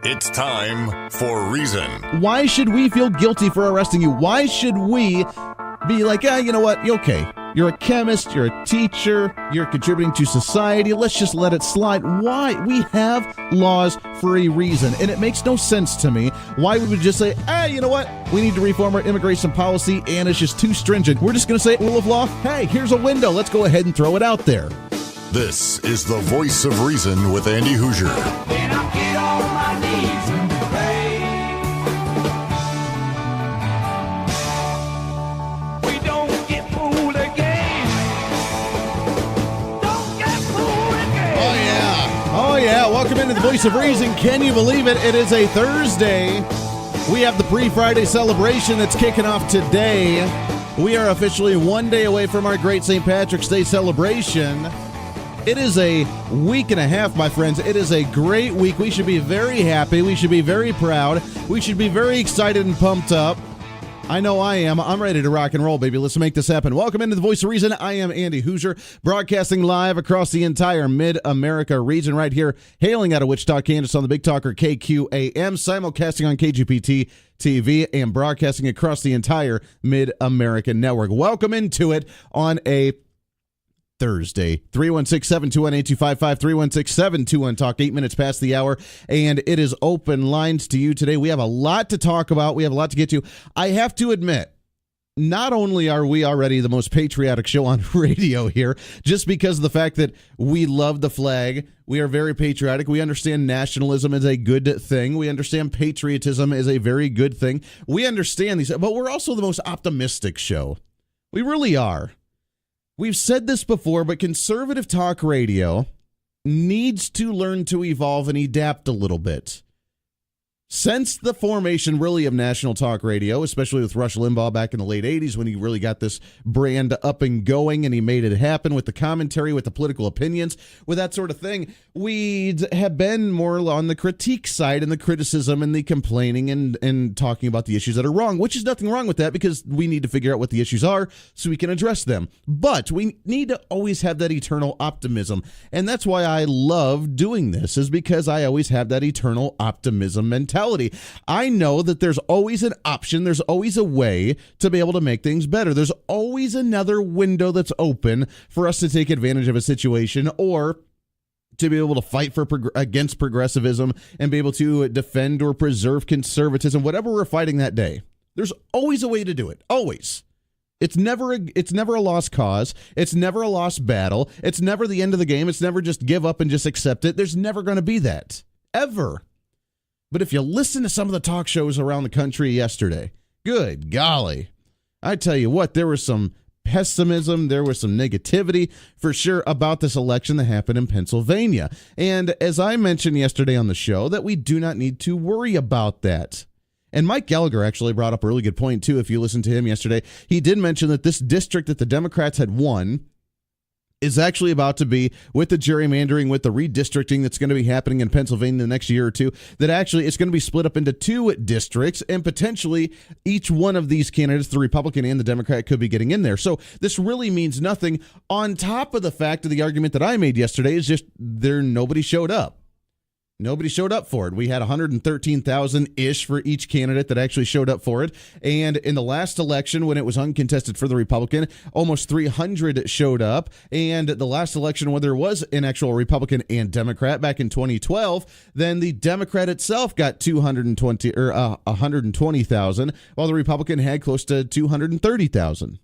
It's time for Reason. Why should we feel guilty for arresting you? Why should we be like, you know what? Okay, you're a chemist, you're a teacher, you're contributing to society. Let's just let it slide. Why? We have laws for a reason, and it makes no sense to me why we would just say, you know what? We need to reform our immigration policy, and it's just too stringent. We're just going to say, rule of law, hey, here's a window. Let's go ahead and throw it out there. This is the Voice of Reason with Andy Hoosier. When I get on my knees and pray, we don't get fooled again. Don't get fooled again. Oh yeah. Welcome into the Voice of Reason. Can you believe it? It is a Thursday. We have the pre-Friday celebration that's kicking off today. We are officially one day away from our great St. Patrick's Day celebration. It is a week and a half, my friends. It is a great week. We should be very happy. We should be very proud. We should be very excited and pumped up. I know I am. I'm ready to rock and roll, baby. Let's make this happen. Welcome into the Voice of Reason. I am Andy Hoosier, broadcasting live across the entire Mid-America region right here, hailing out of Wichita, Kansas on the Big Talker KQAM, simulcasting on KGPT TV, and broadcasting across the entire Mid-America network. Welcome into it on a Thursday. 316-721-8255, 316-721-TALK, 8 minutes past the hour, and it is open lines to you today. We have a lot to talk about. We have a lot to get to. I have to admit, not only are we already the most patriotic show on radio here, just because of the fact that we love the flag, we are very patriotic. We understand nationalism is a good thing. We understand patriotism is a very good thing. We understand these, but we're also the most optimistic show. We really are. We've said this before, but conservative talk radio needs to learn to evolve and adapt a little bit. Since the formation, really, of national talk radio, especially with Rush Limbaugh back in the late 80s when he really got this brand up and going and he made it happen with the commentary, with the political opinions, with that sort of thing, we have been more on the critique side and the criticism and the complaining and talking about the issues that are wrong, which is nothing wrong with that because we need to figure out what the issues are so we can address them. But we need to always have that eternal optimism. And that's why I love doing this, is because I always have that eternal optimism mentality. I know that there's always an option. There's always a way to be able to make things better. There's always another window that's open for us to take advantage of a situation or to be able to fight against progressivism and be able to defend or preserve conservatism, whatever we're fighting that day. There's always a way to do it. Always. It's never a lost cause. It's never a lost battle. It's never the end of the game. It's never just give up and just accept it. There's never going to be that. Ever. But if you listen to some of the talk shows around the country yesterday, good golly, I tell you what, there was some pessimism, there was some negativity for sure about this election that happened in Pennsylvania. And as I mentioned yesterday on the show, that we do not need to worry about that. And Mike Gallagher actually brought up a really good point, too, if you listened to him yesterday. He did mention that this district that the Democrats had won is actually about to be, with the gerrymandering, with the redistricting that's going to be happening in Pennsylvania the next year or two, that actually it's going to be split up into two districts, and potentially each one of these candidates, the Republican and the Democrat, could be getting in there. So this really means nothing, on top of the fact of the argument that I made yesterday is just nobody showed up. Nobody showed up for it. We had 113,000-ish for each candidate that actually showed up for it. And in the last election, when it was uncontested for the Republican, almost 300 showed up. And the last election, when there was an actual Republican and Democrat back in 2012, then the Democrat itself got 120,000, while the Republican had close to 230,000.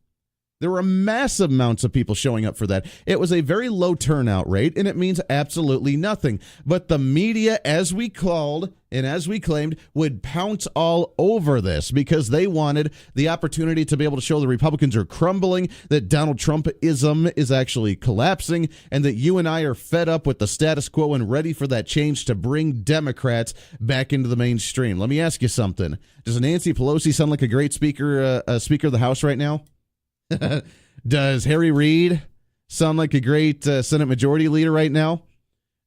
There were massive amounts of people showing up for that. It was a very low turnout rate, and it means absolutely nothing. But the media, as we called and as we claimed, would pounce all over this because they wanted the opportunity to be able to show the Republicans are crumbling, that Donald Trumpism is actually collapsing, and that you and I are fed up with the status quo and ready for that change to bring Democrats back into the mainstream. Let me ask you something. Does Nancy Pelosi sound like a great Speaker of the House right now? Does Harry Reid sound like a great Senate Majority Leader right now?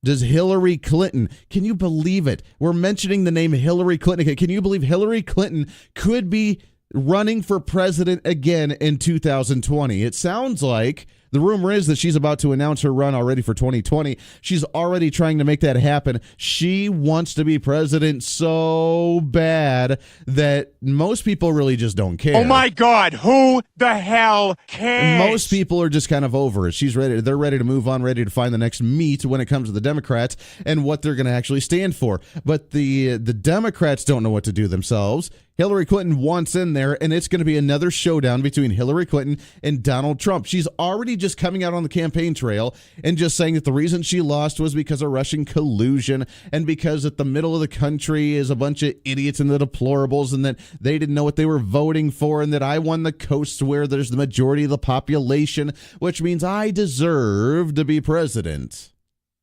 Does Hillary Clinton, can you believe it? We're mentioning the name Hillary Clinton. Can you believe Hillary Clinton could be running for president again in 2020? It sounds like The rumor is that she's about to announce her run already for 2020. She's already trying to make that happen. She wants to be president so bad that most people really just don't care. Oh my God, who the hell cares? Most people are just kind of over it. They're ready to move on, ready to find the next meat when it comes to the Democrats and what they're going to actually stand for. But the Democrats don't know what to do themselves. Hillary Clinton wants in there, and it's going to be another showdown between Hillary Clinton and Donald Trump. She's already just coming out on the campaign trail and just saying that the reason she lost was because of Russian collusion and because at the middle of the country is a bunch of idiots and the deplorables and that they didn't know what they were voting for and that I won the coast where there's the majority of the population, which means I deserve to be president.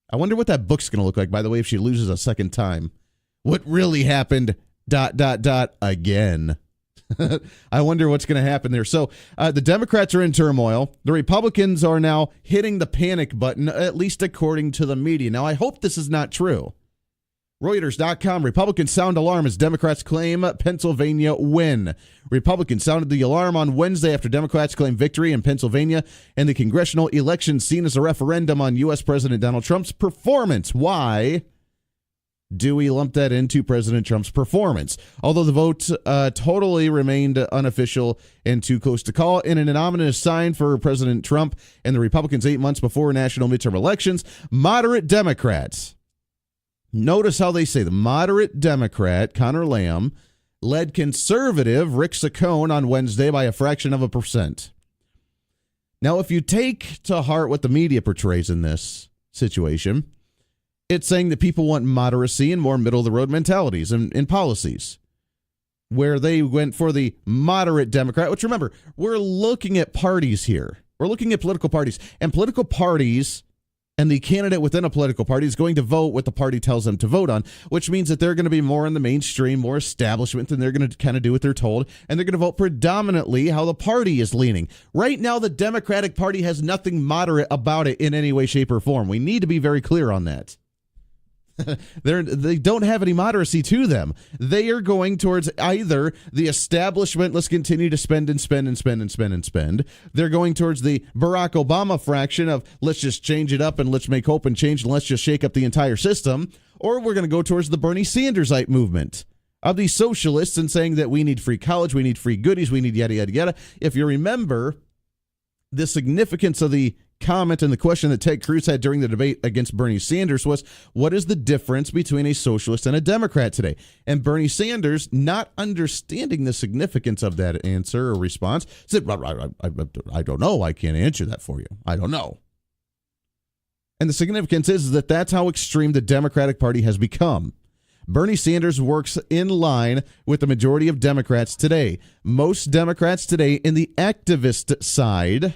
I wonder what that book's going to look like, by the way, if she loses a second time. What really happened... ... again. I wonder what's going to happen there. So the Democrats are in turmoil. The Republicans are now hitting the panic button, at least according to the media. Now, I hope this is not true. Reuters.com, Republicans sound alarm as Democrats claim Pennsylvania win. Republicans sounded the alarm on Wednesday after Democrats claim victory in Pennsylvania and the congressional election seen as a referendum on U.S. President Donald Trump's performance. Why do we lump that into President Trump's performance? Although the vote totally remained unofficial and too close to call, in an ominous sign for President Trump and the Republicans 8 months before national midterm elections, moderate Democrats, notice how they say the moderate Democrat, Connor Lamb, led conservative Rick Saccone on Wednesday by a fraction of a percent. Now, if you take to heart what the media portrays in this situation, it's saying that people want moderacy and more middle-of-the-road mentalities and policies, where they went for the moderate Democrat, which, remember, we're looking at parties here. We're looking at political parties, and political parties and the candidate within a political party is going to vote what the party tells them to vote on, which means that they're going to be more in the mainstream, more establishment, and they're going to kind of do what they're told, and they're going to vote predominantly how the party is leaning. Right now, the Democratic Party has nothing moderate about it in any way, shape, or form. We need to be very clear on that. They don't have any moderacy to them. They are going towards either the establishment, let's continue to spend and spend and spend and spend and spend. They're going towards the Barack Obama fraction of let's just change it up and let's make hope and change and let's just shake up the entire system. Or we're going to go towards the Bernie Sandersite movement of these socialists and saying that we need free college, we need free goodies, we need yada, yada, yada. If you remember, the significance of the comment and the question that Ted Cruz had during the debate against Bernie Sanders was, what is the difference between a socialist and a Democrat today? And Bernie Sanders, not understanding the significance of that answer or response, said, I don't know. I can't answer that for you. I don't know. And the significance is that that's how extreme the Democratic Party has become. Bernie Sanders works in line with the majority of Democrats today. Most Democrats today in the activist side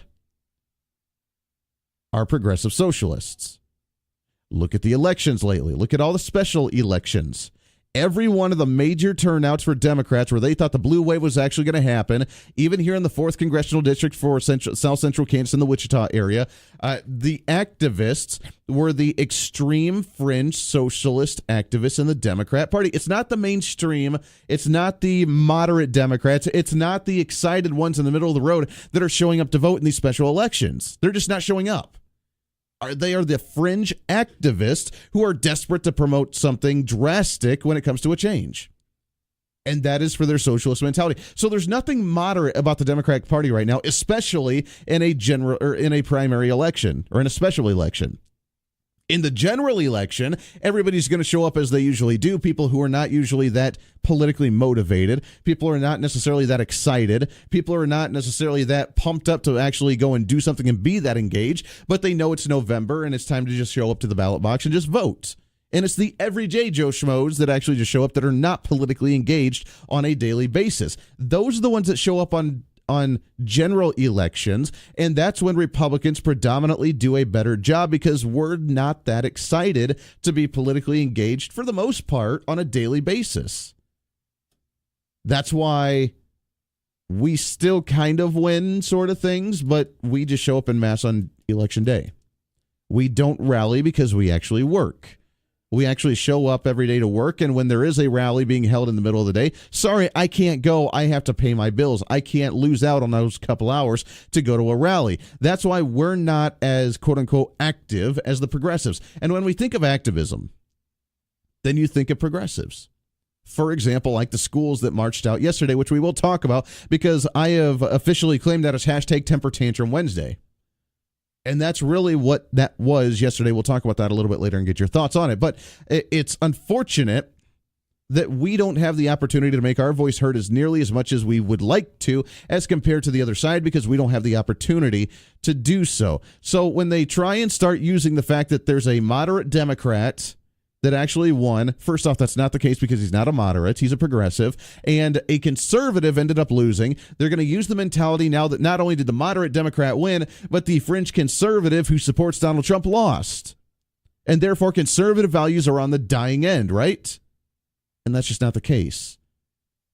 are progressive socialists. Look at the elections lately. Look at all the special elections. Every one of the major turnouts for Democrats where they thought the blue wave was actually going to happen, even here in the 4th Congressional District for South Central Kansas in the Wichita area, the activists were the extreme fringe socialist activists in the Democrat Party. It's not the mainstream. It's not the moderate Democrats. It's not the excited ones in the middle of the road that are showing up to vote in these special elections. They're just not showing up. They are the fringe activists who are desperate to promote something drastic when it comes to a change. And that is for their socialist mentality. So there's nothing moderate about the Democratic Party right now, especially in a general or in a primary election or in a special election. In the general election, everybody's going to show up as they usually do. People who are not usually that politically motivated. People are not necessarily that excited. People are not necessarily that pumped up to actually go and do something and be that engaged. But they know it's November and it's time to just show up to the ballot box and just vote. And it's the everyday Joe Schmoes that actually just show up that are not politically engaged on a daily basis. Those are the ones that show up on general elections, and that's when Republicans predominantly do a better job because we're not that excited to be politically engaged for the most part on a daily basis. That's why we still kind of win sort of things, but we just show up en masse on election day. We don't rally because we actually work. We actually show up every day to work, and when there is a rally being held in the middle of the day, sorry, I can't go. I have to pay my bills. I can't lose out on those couple hours to go to a rally. That's why we're not as, quote-unquote, active as the progressives. And when we think of activism, then you think of progressives. For example, like the schools that marched out yesterday, which we will talk about because I have officially claimed that as hashtag Temper Tantrum Wednesday. And that's really what that was yesterday. We'll talk about that a little bit later and get your thoughts on it. But it's unfortunate that we don't have the opportunity to make our voice heard as nearly as much as we would like to as compared to the other side because we don't have the opportunity to do so. So when they try and start using the fact that there's a moderate Democrat that actually won. First off, that's not the case because he's not a moderate. He's a progressive. And a conservative ended up losing. They're going to use the mentality now that not only did the moderate Democrat win, but the fringe conservative who supports Donald Trump lost. And therefore, conservative values are on the dying end, right? And that's just not the case.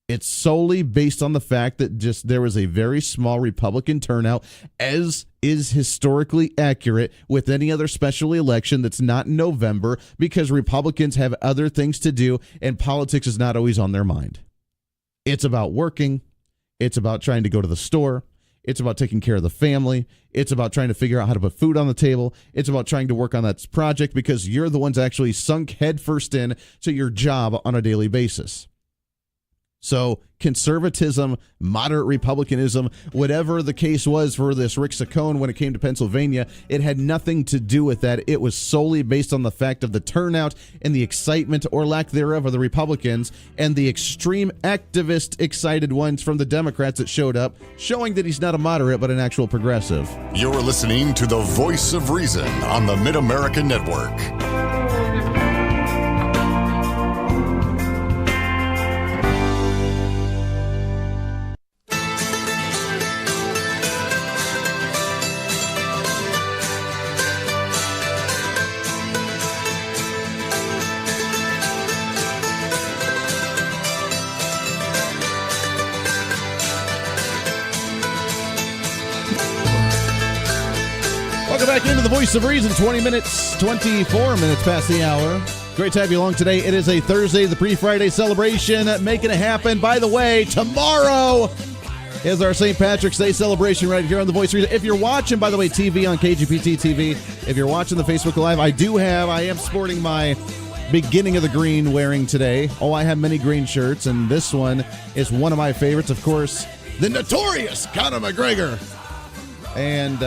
It's solely based on the fact that just there was a very small Republican turnout, as is historically accurate with any other special election that's not in November, because Republicans have other things to do and politics is not always on their mind. It's about working. It's about trying to go to the store. It's about taking care of the family. It's about trying to figure out how to put food on the table. It's about trying to work on that project because you're the ones actually sunk headfirst in to your job on a daily basis. So conservatism, moderate Republicanism, whatever the case was for this Rick Saccone when it came to Pennsylvania, it had nothing to do with that. It was solely based on the fact of the turnout and the excitement or lack thereof of the Republicans and the extreme activist excited ones from the Democrats that showed up, showing that he's not a moderate but an actual progressive. You're listening to the Voice of Reason on the Mid-America Network. Welcome back into the Voice of Reason. 24 minutes past the hour. Great to have you along today. It is a Thursday, the pre-Friday celebration, making it happen. By the way, tomorrow is our St. Patrick's Day celebration right here on the Voice of Reason. If you're watching, by the way, TV on KGPT TV, if you're watching the Facebook Live, I am sporting my beginning of the green wearing today. Oh, I have many green shirts, and this one is one of my favorites, of course, the notorious Conor McGregor. And,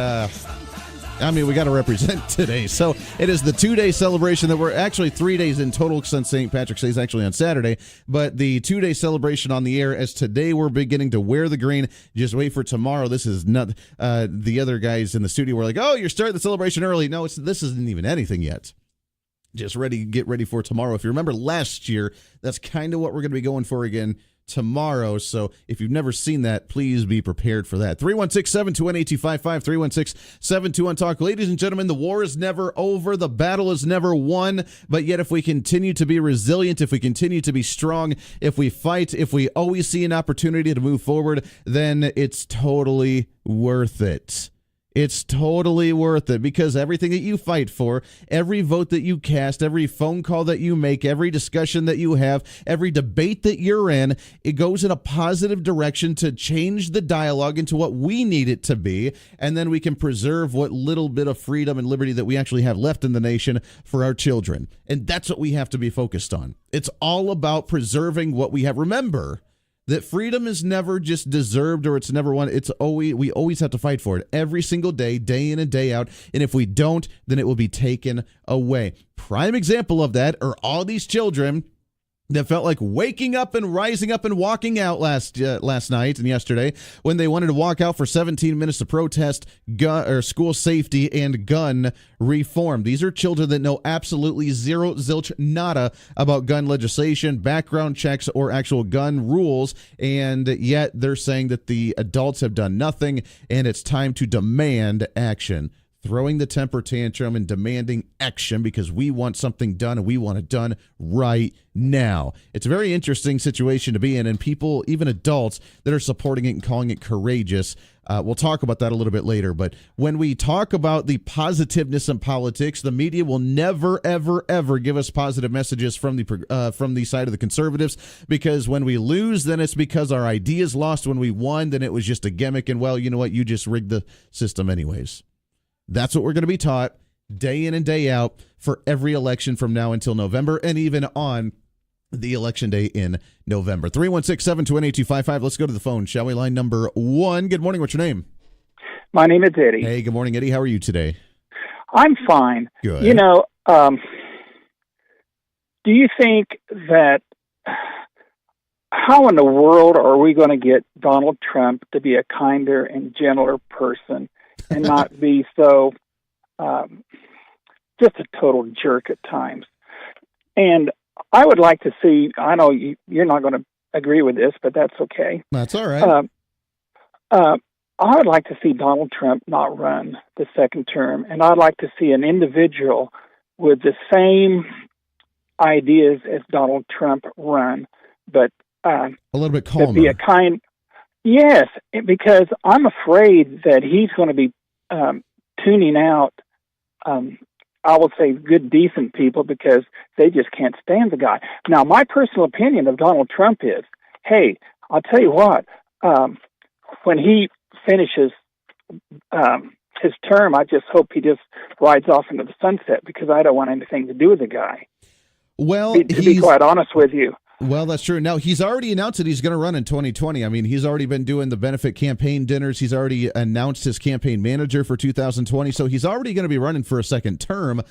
we got to represent today. So it is the 2-day celebration that we're actually 3 days in total since St. Patrick's Day is actually on Saturday. But the 2-day celebration on the air as today we're beginning to wear the green. Just wait for tomorrow. This is not the other guys in the studio were like, oh, you're starting the celebration early. No, this isn't even anything yet. Just get ready for tomorrow. If you remember last year, that's kind of what we're going to be going for again tomorrow. So if you've never seen that, please be prepared for that. 316-721-8255, 316-721-TALK. Ladies and gentlemen, the war is never over. The battle is never won. But yet if we continue to be resilient, if we continue to be strong, if we fight, if we always see an opportunity to move forward, then it's totally worth it. It's totally worth it because everything that you fight for, every vote that you cast, every phone call that you make, every discussion that you have, every debate that you're in, it goes in a positive direction to change the dialogue into what we need it to be. And then we can preserve what little bit of freedom and liberty that we actually have left in the nation for our children. And that's what we have to be focused on. It's all about preserving what we have. Remember that freedom is never just deserved or it's never won. We always have to fight for it every single day, day in and day out. And if we don't, then it will be taken away. Prime example of that are all these children that felt like waking up and rising up and walking out last night and yesterday when they wanted to walk out for 17 minutes to protest school safety and gun reform. These are children that know absolutely zero, zilch, nada about gun legislation, background checks, or actual gun rules, and yet they're saying that the adults have done nothing and it's time to demand action. throwing the temper tantrum and demanding action because we want something done and we want it done right now. It's a very interesting situation to be in, and people, even adults, that are supporting it and calling it courageous. We'll talk about that a little bit later, but when we talk about the positiveness in politics, the media will never, ever, ever give us positive messages from the side of the conservatives, because when we lose, then it's because our ideas lost. When we won, then it was just a gimmick, and, well, you know what, you just rigged the system anyways. That's what we're going to be taught day in and day out for every election from now until November, and even on the election day in November. 316-728-8255. Let's go to the phone, shall we? Line number 1. Good morning. What's your name? My name is Eddie. Hey, good morning, Eddie. How are you today? I'm fine. Good. You know, do you think that how in the world are we going to get Donald Trump to be a kinder and gentler person and not be so just a total jerk at times? And I would like to see, I know you're not going to agree with this, but that's okay. That's all right. I would like to see Donald Trump not run the second term, and I'd like to see an individual with the same ideas as Donald Trump run, but a little bit calmer. Be a kind. Yes, because I'm afraid that he's going to be tuning out, I will say, good, decent people, because they just can't stand the guy. Now, my personal opinion of Donald Trump is, hey, I'll tell you what, when he finishes his term, I just hope he just rides off into the sunset, because I don't want anything to do with the guy. Well, to be quite honest with you. Well, that's true. Now, he's already announced that he's going to run in 2020. I mean, he's already been doing the benefit campaign dinners. He's already announced his campaign manager for 2020. So he's already going to be running for a second term.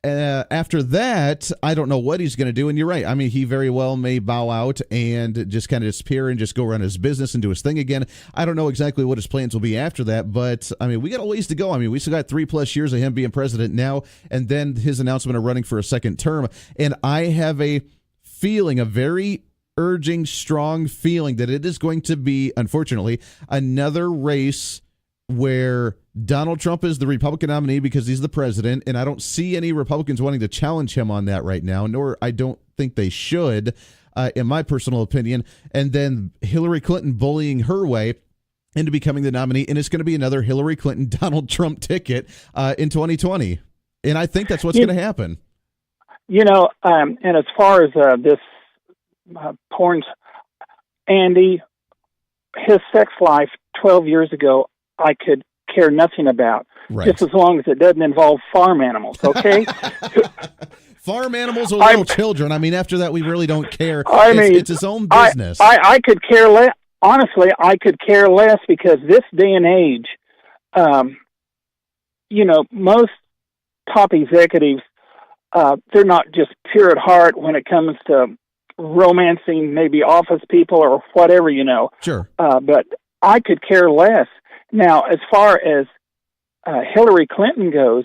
After that, I don't know what he's going to do. And you're right. I mean, he very well may bow out and just kind of disappear and just go run his business and do his thing again. I don't know exactly what his plans will be after that. But, I mean, we got a ways to go. I mean, we still got 3+ years of him being president now, and then his announcement of running for a second term. And I have a very urging, strong feeling that it is going to be, unfortunately, another race where Donald Trump is the Republican nominee because he's the president, and I don't see any Republicans wanting to challenge him on that right now, nor I don't think they should, in my personal opinion, and then Hillary Clinton bullying her way into becoming the nominee, and it's going to be another Hillary Clinton-Donald Trump ticket in 2020, and I think that's what's going to happen. You know, and as far as this porn, Andy, his sex life 12 years ago, I could care nothing about, right, just as long as it doesn't involve farm animals, okay? Farm animals or little children. I mean, after that, we really don't care. It's his own business. I could care less. Honestly, I could care less, because this day and age, you know, most top executives, they're not just pure at heart when it comes to romancing maybe office people or whatever, you know. Sure. But I could care less. Now, as far as Hillary Clinton goes,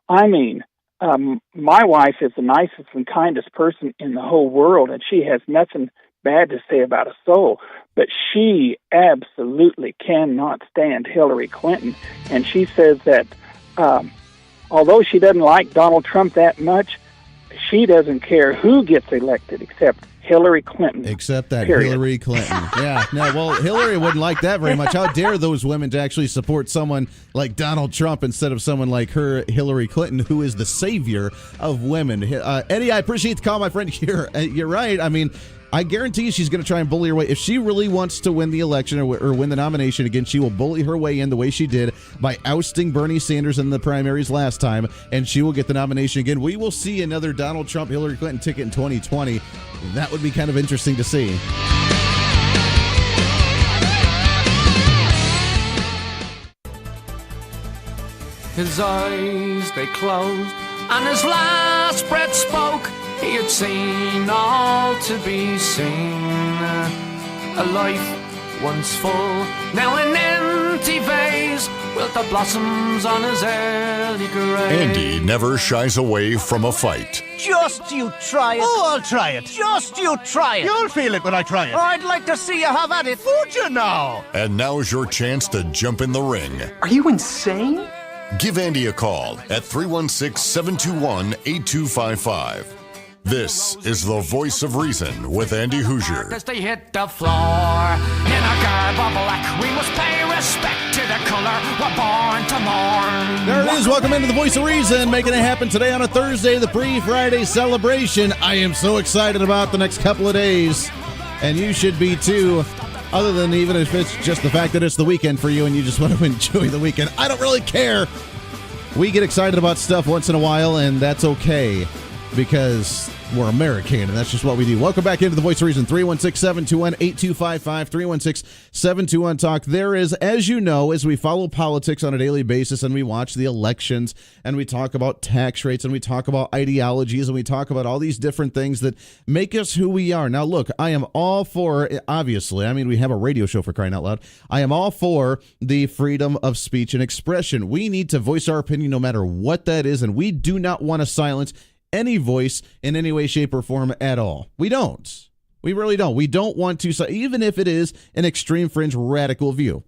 I mean, my wife is the nicest and kindest person in the whole world, and she has nothing bad to say about a soul. But she absolutely cannot stand Hillary Clinton, and she says that although she doesn't like Donald Trump that much, she doesn't care who gets elected except Hillary Clinton. Except that period. Hillary Clinton. Yeah. No, well, Hillary wouldn't like that very much. How dare those women to actually support someone like Donald Trump instead of someone like her, Hillary Clinton, who is the savior of women. Eddie, I appreciate the call, my friend. You're right. I mean, I guarantee you she's going to try and bully her way. If she really wants to win the election or win the nomination again, she will bully her way in the way she did by ousting Bernie Sanders in the primaries last time, and she will get the nomination again. We will see another Donald Trump, Hillary Clinton ticket in 2020. That would be kind of interesting to see. His eyes, they closed, and his last breath spoke. He had seen all to be seen. A life once full, now an empty vase, with the blossoms on his early grave. Andy never shies away from a fight. Just you try it. Oh, I'll try it. Just you try it. You'll feel it when I try it. I'd like to see you have at it. Would you now? And now's your chance to jump in the ring. Are you insane? Give Andy a call at 316-721-8255. This is the Voice of Reason with Andy Hoosier. As they hit the floor in a garb of black, we must pay respect to the color we're born to mourn. There it is. Welcome into the Voice of Reason, making it happen today on a Thursday, the pre-Friday celebration. I am so excited about the next couple of days, and you should be too. Other than even if it's just the fact that it's the weekend for you and you just want to enjoy the weekend. I don't really care. We get excited about stuff once in a while, and that's okay because we're American, and that's just what we do. Welcome back into the Voice of Reason, 316-721-8255, 316-721-TALK. There is, as you know, as we follow politics on a daily basis and we watch the elections and we talk about tax rates and we talk about ideologies and we talk about all these different things that make us who we are. Now, look, I am all for, obviously, I mean, we have a radio show for crying out loud. I am all for the freedom of speech and expression. We need to voice our opinion no matter what that is, and we do not want to silence any voice in any way, shape, or form at all. We don't. We really don't. We don't want to, even if it is an extreme fringe radical view.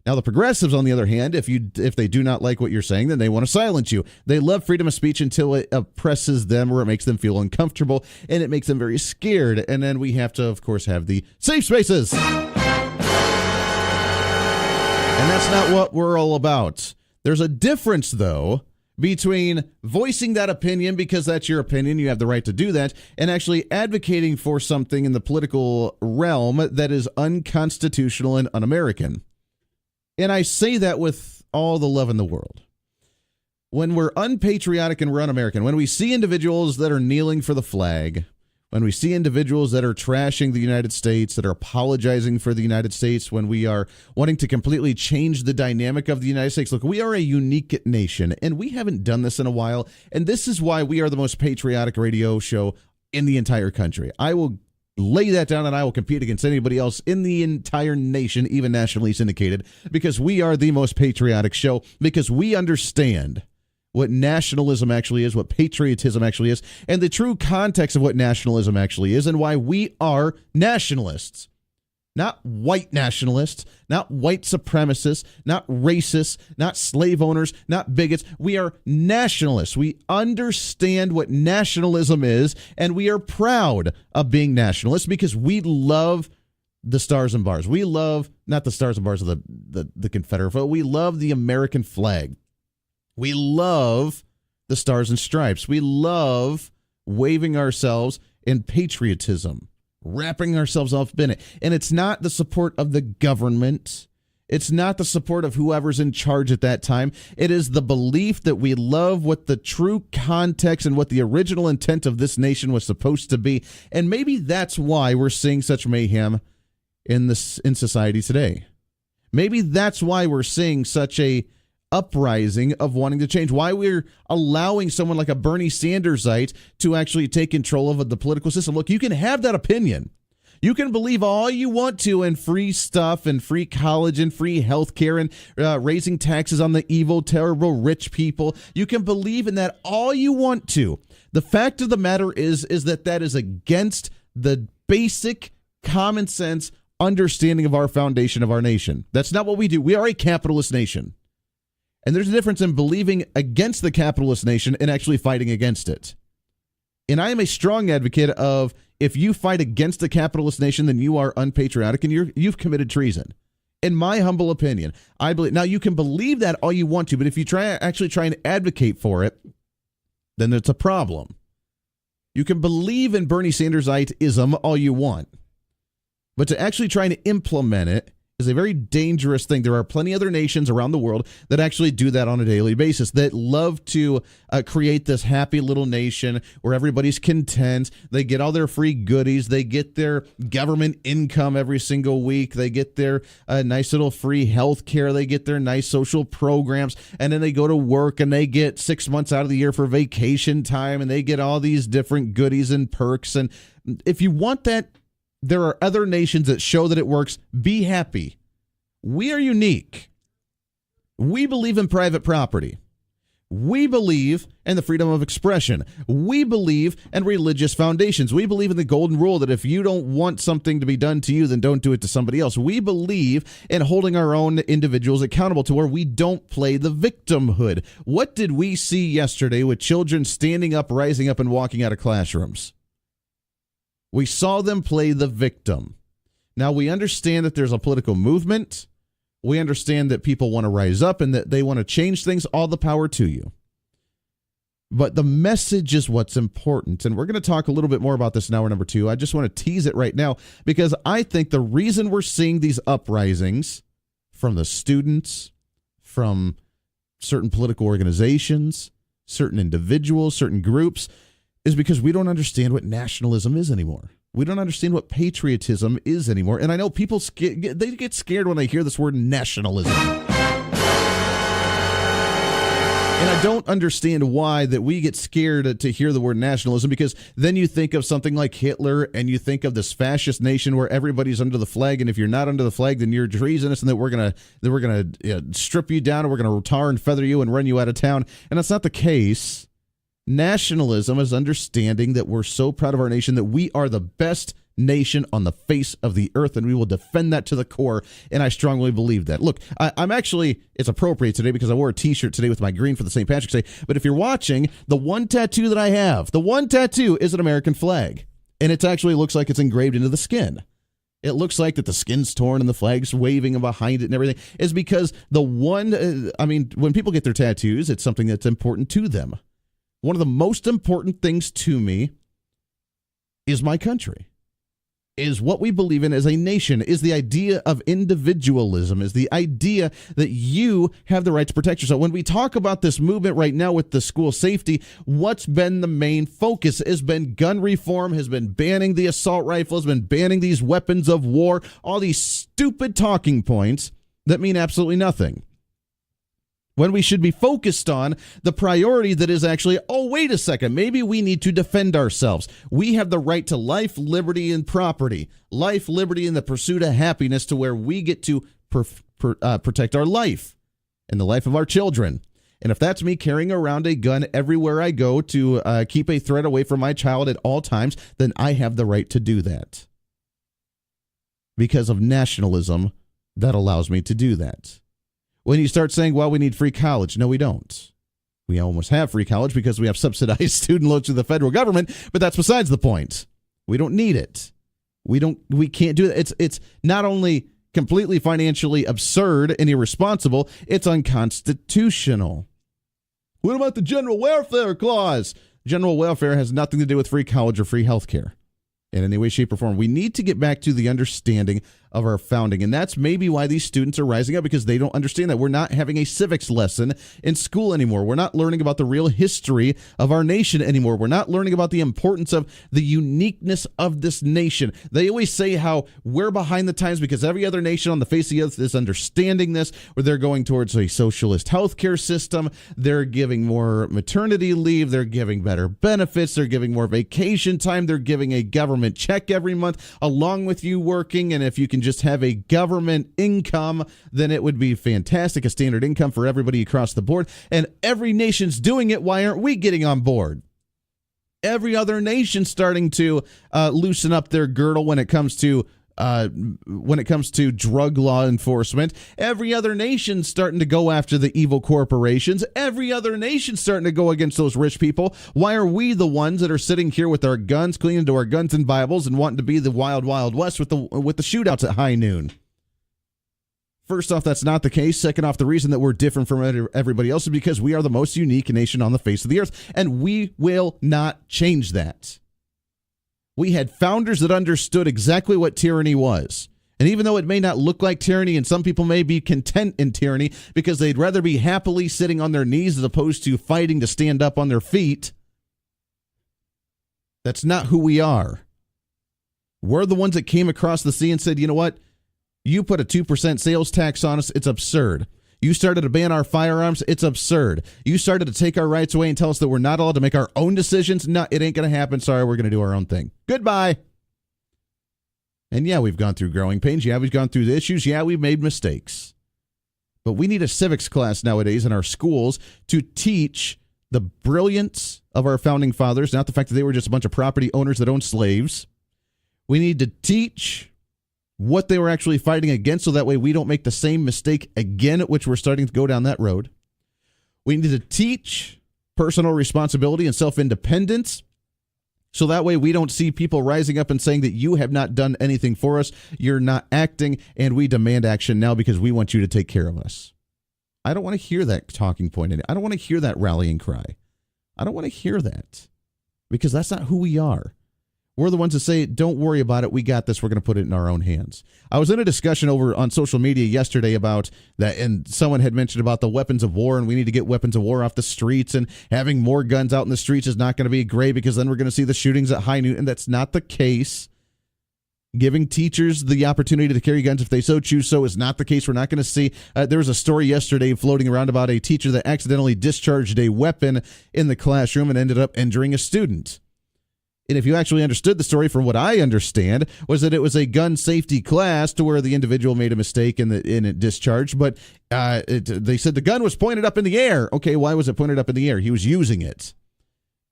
Now, the progressives, on the other hand, if they do not like what you're saying, then they want to silence you. They love freedom of speech until it oppresses them or it makes them feel uncomfortable and it makes them very scared. And then we have to, of course, have the safe spaces. And that's not what we're all about. There's a difference, though, between voicing that opinion because that's your opinion, you have the right to do that, and actually advocating for something in the political realm that is unconstitutional and un-American. And I say that with all the love in the world. When we're unpatriotic and we're un-American, when we see individuals that are kneeling for the flag, when we see individuals that are trashing the United States, that are apologizing for the United States, when we are wanting to completely change the dynamic of the United States. Look, we are a unique nation, and we haven't done this in a while, and this is why we are the most patriotic radio show in the entire country. I will lay that down, and I will compete against anybody else in the entire nation, even nationally syndicated, because we are the most patriotic show, because we understand what nationalism actually is, what patriotism actually is, and the true context of what nationalism actually is, and why we are nationalists. Not white nationalists, not white supremacists, not racists, not slave owners, not bigots. We are nationalists. We understand what nationalism is, and we are proud of being nationalists because we love the stars and bars. We love, not the stars and bars of the Confederate, but we love the American flag. We love the stars and stripes. We love waving ourselves in patriotism, wrapping ourselves up in it. And it's not the support of the government. It's not the support of whoever's in charge at that time. It is the belief that we love what the true context and what the original intent of this nation was supposed to be. And maybe that's why we're seeing such mayhem in society today. Maybe that's why we're seeing such a uprising of wanting to change, why we're allowing someone like a Bernie Sandersite to actually take control of the political system. Look, you can have that opinion. You can believe all you want to in free stuff and free college and free health care and raising taxes on the evil, terrible, rich people. You can believe in that all you want to. The fact of the matter is that is against the basic common sense understanding of our foundation of our nation. That's not what we do. We are a capitalist nation. And there's a difference in believing against the capitalist nation and actually fighting against it. And I am a strong advocate of if you fight against the capitalist nation, then you are unpatriotic and you've committed treason. In my humble opinion, I believe. Now, you can believe that all you want to, but if you actually try and advocate for it, then it's a problem. You can believe in Bernie Sandersite-ism all you want, but to actually try and implement it is a very dangerous thing. There are plenty of other nations around the world that actually do that on a daily basis, that love to create this happy little nation where everybody's content. They get all their free goodies. They get their government income every single week. They get their nice little free health care. They get their nice social programs. And then they go to work and they get 6 months out of the year for vacation time. And they get all these different goodies and perks. And if you want that, there are other nations that show that it works. Be happy. We are unique. We believe in private property. We believe in the freedom of expression. We believe in religious foundations. We believe in the golden rule that if you don't want something to be done to you, then don't do it to somebody else. We believe in holding our own individuals accountable to where we don't play the victimhood. What did we see yesterday with children standing up, rising up, and walking out of classrooms? We saw them play the victim. Now, we understand that there's a political movement. We understand that people want to rise up and that they want to change things. All the power to you. But the message is what's important. And we're going to talk a little bit more about this in hour number 2. I just want to tease it right now because I think the reason we're seeing these uprisings from the students, from certain political organizations, certain individuals, certain groups, is because we don't understand what nationalism is anymore. We don't understand what patriotism is anymore. And I know people, they get scared when they hear this word nationalism. And I don't understand why that we get scared to hear the word nationalism, because then you think of something like Hitler and you think of this fascist nation where everybody's under the flag, and if you're not under the flag, then you're treasonous, and that we're gonna strip you down, and we're gonna tar and feather you and run you out of town. And that's not the case. Nationalism is understanding that we're so proud of our nation that we are the best nation on the face of the earth, and we will defend that to the core, and I strongly believe that. Look, I'm actually, it's appropriate today because I wore a t-shirt today with my green for the St. Patrick's Day, but if you're watching, the one tattoo that I have, the one tattoo is an American flag, and it actually looks like it's engraved into the skin. It looks like that the skin's torn and the flag's waving behind it and everything, is because the one, when people get their tattoos, it's something that's important to them. One of the most important things to me is my country, is what we believe in as a nation, is the idea of individualism, is the idea that you have the right to protect yourself. When we talk about this movement right now with the school safety, what's been the main focus has been gun reform, has been banning the assault rifle, has been banning these weapons of war, all these stupid talking points that mean absolutely nothing. When we should be focused on the priority that is actually, oh, wait a second, maybe we need to defend ourselves. We have the right to life, liberty, and property. Life, liberty, and the pursuit of happiness, to where we get to protect our life and the life of our children. And if that's me carrying around a gun everywhere I go to keep a threat away from my child at all times, then I have the right to do that. Because of nationalism, that allows me to do that. When you start saying, well, we need free college. No, we don't. We almost have free college because we have subsidized student loans through the federal government, but that's besides the point. We don't need it. We can't do that. It's not only completely financially absurd and irresponsible, it's unconstitutional. What about the general welfare clause? General welfare has nothing to do with free college or free health care in any way, shape, or form. We need to get back to the understanding of our founding, and that's maybe why these students are rising up, because they don't understand that we're not having a civics lesson in school anymore. We're not learning about the real history of our nation anymore. We're not learning about the importance of the uniqueness of this nation. They always say how we're behind the times because every other nation on the face of the earth is understanding this, where they're going towards a socialist healthcare system. They're giving more maternity leave. They're giving better benefits. They're giving more vacation time. They're giving a government check every month along with you working, and if you can just have a government income, then it would be fantastic, a standard income for everybody across the board. And every nation's doing it. Why aren't we getting on board? Every other nation's starting to loosen up their girdle when it comes to drug law enforcement. Every other nation's starting to go after the evil corporations. Every other nation's starting to go against those rich people. Why are we the ones that are sitting here with our guns, clinging to our guns and Bibles, and wanting to be the wild, wild west with the shootouts at high noon? First off, that's not the case. Second off, the reason that we're different from everybody else is because we are the most unique nation on the face of the earth, and we will not change that. We had founders that understood exactly what tyranny was. And even though it may not look like tyranny, and some people may be content in tyranny because they'd rather be happily sitting on their knees as opposed to fighting to stand up on their feet, that's not who we are. We're the ones that came across the sea and said, you know what? You put a 2% sales tax on us. It's absurd. You started to ban our firearms. It's absurd. You started to take our rights away and tell us that we're not allowed to make our own decisions. No, it ain't going to happen. Sorry, we're going to do our own thing. Goodbye. And yeah, we've gone through growing pains. Yeah, we've gone through the issues. Yeah, we've made mistakes. But we need a civics class nowadays in our schools to teach the brilliance of our founding fathers, not the fact that they were just a bunch of property owners that owned slaves. We need to teach what they were actually fighting against so that way we don't make the same mistake again, at which we're starting to go down that road. We need to teach personal responsibility and self-independence so that way we don't see people rising up and saying that you have not done anything for us, you're not acting, and we demand action now because we want you to take care of us. I don't want to hear that talking point. I don't want to hear that rallying cry. I don't want to hear that because that's not who we are. We're the ones that say, don't worry about it. We got this. We're going to put it in our own hands. I was in a discussion over on social media yesterday about that, and someone had mentioned about the weapons of war, and we need to get weapons of war off the streets, and having more guns out in the streets is not going to be great because then we're going to see the shootings at high noon, and that's not the case. Giving teachers the opportunity to carry guns if they so choose so is not the case. We're not going to see. There was a story yesterday floating around about a teacher that accidentally discharged a weapon in the classroom and ended up injuring a student. And if you actually understood the story, from what I understand, was that it was a gun safety class to where the individual made a mistake in it discharged. But they said the gun was pointed up in the air. Okay, why was it pointed up in the air? He was using it.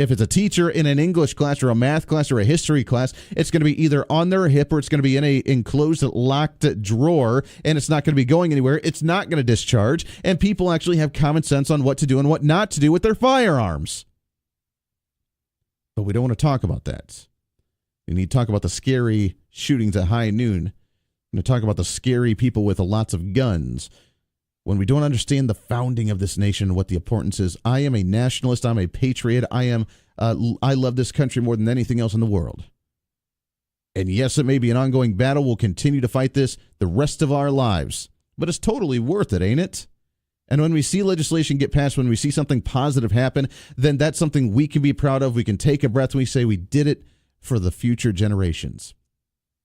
If it's a teacher in an English class or a math class or a history class, it's going to be either on their hip or it's going to be in a enclosed, locked drawer, and it's not going to be going anywhere. It's not going to discharge, and people actually have common sense on what to do and what not to do with their firearms. But we don't want to talk about that. We need to talk about the scary shootings at high noon. We're going to talk about the scary people with lots of guns. When we don't understand the founding of this nation and what the importance is, I am a nationalist. I'm a patriot. I love this country more than anything else in the world. And yes, it may be an ongoing battle. We'll continue to fight this the rest of our lives. But it's totally worth it, ain't it? And when we see legislation get passed, when we see something positive happen, then that's something we can be proud of. We can take a breath and we say we did it for the future generations.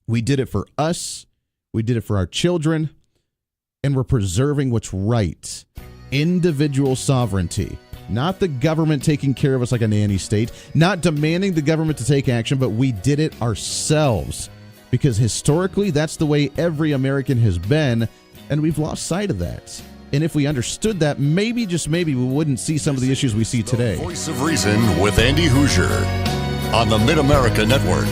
We did it for us. We did it for our children. And we're preserving what's right. Individual sovereignty. Not the government taking care of us like a nanny state. Not demanding the government to take action, but we did it ourselves. Because historically, that's the way every American has been, and we've lost sight of that. And if we understood that, maybe, just maybe, we wouldn't see some of the issues we see today. The Voice of Reason with Andy Hoosier on the Mid-America Network.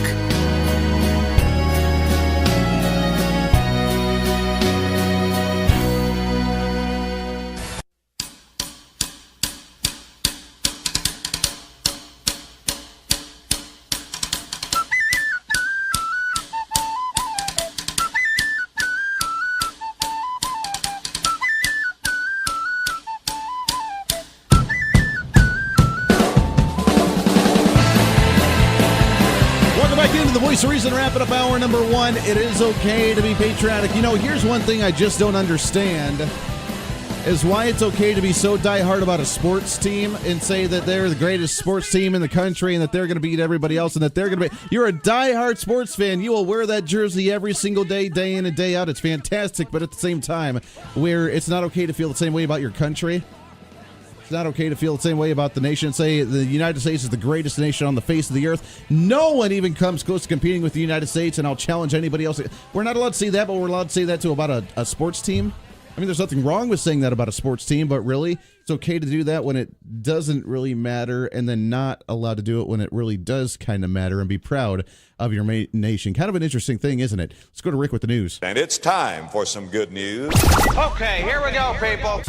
Voice of Reason, wrapping up hour number one. It is okay to be patriotic. You know, here's one thing I just don't understand is why it's okay to be so diehard about a sports team and say that they're the greatest sports team in the country and that they're going to beat everybody else and that they're going to be... You're a diehard sports fan. You will wear that jersey every single day, day in and day out. It's fantastic, but at the same time, where it's not okay to feel the same way about your country. It's not okay to feel the same way about the nation. Say the United States is the greatest nation on the face of the earth. No one even comes close to competing with the United States, and I'll challenge anybody else. We're not allowed to say that, but we're allowed to say that to about a sports team. I mean, there's nothing wrong with saying that about a sports team, but really, it's okay to do that when it doesn't really matter, and then not allowed to do it when it really does kind of matter, and be proud of your nation. Kind of an interesting thing, isn't it? Let's go to Rick with the news. And it's time for some good news. Okay, here we go, people.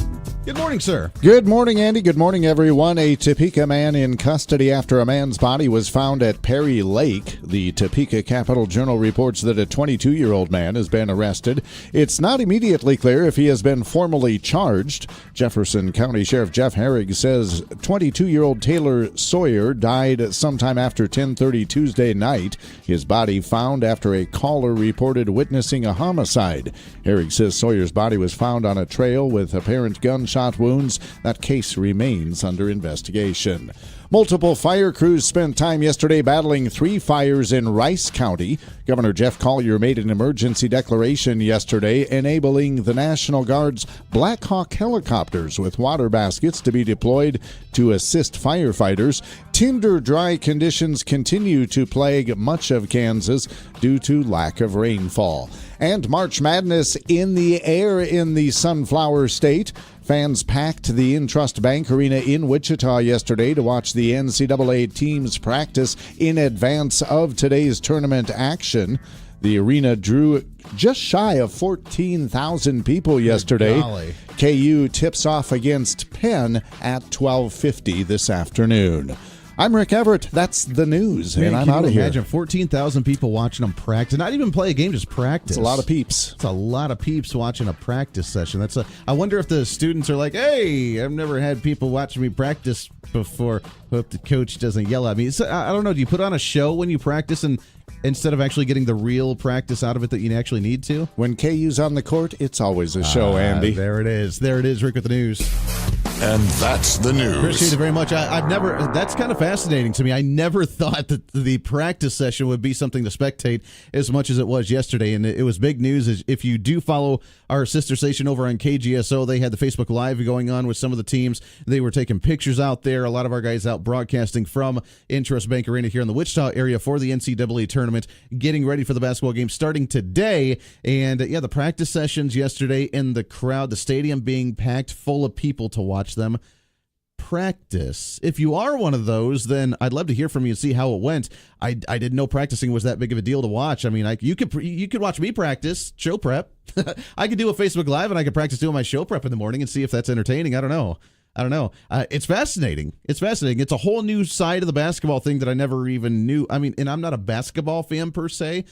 Good morning, sir. Good morning, Andy. Good morning, everyone. A Topeka man in custody after a man's body was found at Perry Lake. The Topeka Capital Journal reports that a 22-year-old man has been arrested. It's not immediately clear if he has been formally charged. Jefferson County Sheriff Jeff Herrig says 22-year-old Taylor Sawyer died sometime after 10:30 Tuesday night. His body found after a caller reported witnessing a homicide. Herrig says Sawyer's body was found on a trail with apparent gunshot wounds. That case remains under investigation. Multiple fire crews spent time yesterday battling 3 fires in Rice County. Governor Jeff Collier made an emergency declaration yesterday enabling the National Guard's Black Hawk helicopters with water baskets to be deployed to assist firefighters. Tinder dry conditions continue to plague much of Kansas due to lack of rainfall. And March Madness in the air in the Sunflower State. Fans packed the Intrust Bank Arena in Wichita yesterday to watch the NCAA teams practice in advance of today's tournament action. The arena drew just shy of 14,000 people yesterday. Golly. KU tips off against Penn at 12:50 this afternoon. I'm Rick Everett. That's the news, and I'm out of here. Imagine 14,000 people watching them practice. Not even play a game, just practice. It's a lot of peeps. It's a lot of peeps watching a practice session. I wonder if the students are like, hey, I've never had people watching me practice before. Hope the coach doesn't yell at me. I don't know. Do you put on a show when you practice and instead of actually getting the real practice out of it that you actually need to? When KU's on the court, it's always a show, Andy. There it is. There it is, Rick, with the news. And that's the news. Appreciate it very much. I've never, that's kind of fascinating to me. I never thought that the practice session would be something to spectate as much as it was yesterday. And it was big news. If you do follow our sister station over on KGSO, they had the Facebook Live going on with some of the teams. They were taking pictures out there. A lot of our guys out broadcasting from Intrust Bank Arena here in the Wichita area for the NCAA tournament, getting ready for the basketball game starting today. And the practice sessions yesterday and the crowd, the stadium being packed full of people to watch them practice. If you are one of those, then I'd love to hear from you and see how it went. I didn't know practicing was that big of a deal to watch. I mean, you could watch me practice show prep. I could do a Facebook Live and I could practice doing my show prep in the morning and see if that's entertaining. I don't know. It's fascinating. It's a whole new side of the basketball thing that I never even knew. I mean, and I'm not a basketball fan per se,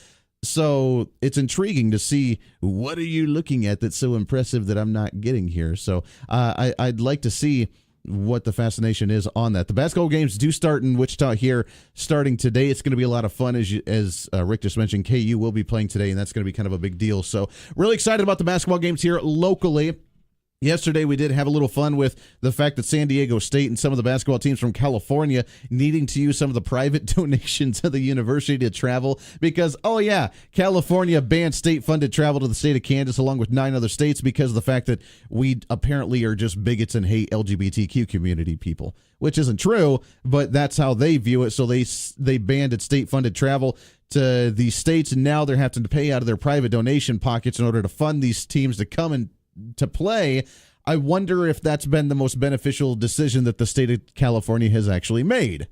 so it's intriguing to see what are you looking at that's so impressive that I'm not getting here. So I'd like to see what the fascination is on that. The basketball games do start in Wichita here starting today. It's going to be a lot of fun. As Rick just mentioned, KU will be playing today, and that's going to be kind of a big deal. So really excited about the basketball games here locally. Yesterday, we did have a little fun with the fact that San Diego State and some of the basketball teams from California needing to use some of the private donations of the university to travel because, California banned state-funded travel to the state of Kansas along with 9 other states because of the fact that we apparently are just bigots and hate LGBTQ community people, which isn't true, but that's how they view it. So they banned state-funded travel to these states, and now they're having to pay out of their private donation pockets in order to fund these teams to come and to play. I wonder if that's been the most beneficial decision that the state of California has actually made,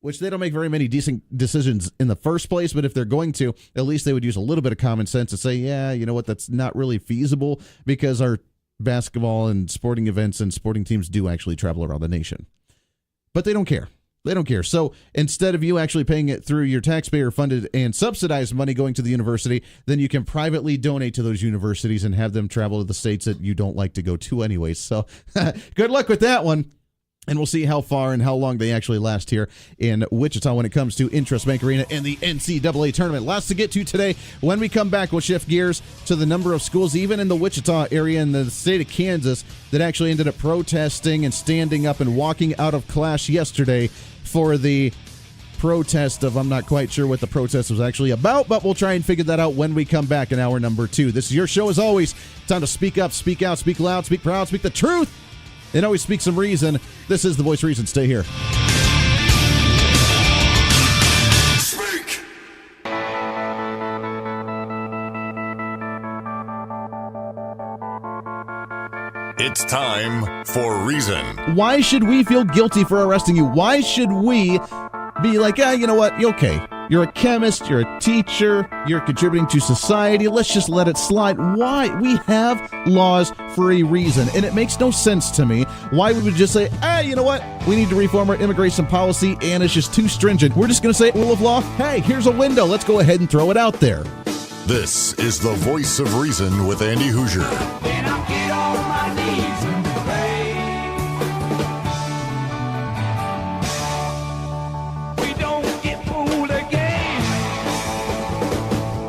which they don't make very many decent decisions in the first place, but if they're going to, at least they would use a little bit of common sense and say, you know what, that's not really feasible because our basketball and sporting events and sporting teams do actually travel around the nation. But they don't care. They don't care. So instead of you actually paying it through your taxpayer-funded and subsidized money going to the university, then you can privately donate to those universities and have them travel to the states that you don't like to go to anyways. So good luck with that one. And we'll see how far and how long they actually last here in Wichita when it comes to Intrust Bank Arena and the NCAA tournament. Lots to get to today. When we come back, we'll shift gears to the number of schools, even in the Wichita area in the state of Kansas, that actually ended up protesting and standing up and walking out of class yesterday for the protest of, I'm not quite sure what the protest was actually about, but we'll try and figure that out when we come back in hour number 2. This is your show as always. Time to speak up, speak out, speak loud, speak proud, speak the truth, and always speak some reason. This is The Voice of Reason. Stay here. Speak. It's time for Reason. Why should we feel guilty for arresting you? Why should we be like, you know what? Okay, you're a chemist, you're a teacher, you're contributing to society. Let's just let it slide. Why? We have laws for a reason, and it makes no sense to me why we would just say, you know what? We need to reform our immigration policy, and it's just too stringent. We're just going to say, rule of law, hey, here's a window. Let's go ahead and throw it out there. This is The Voice of Reason with Andy Hoosier. Then I'll get on my knees and pray. We don't get fooled again.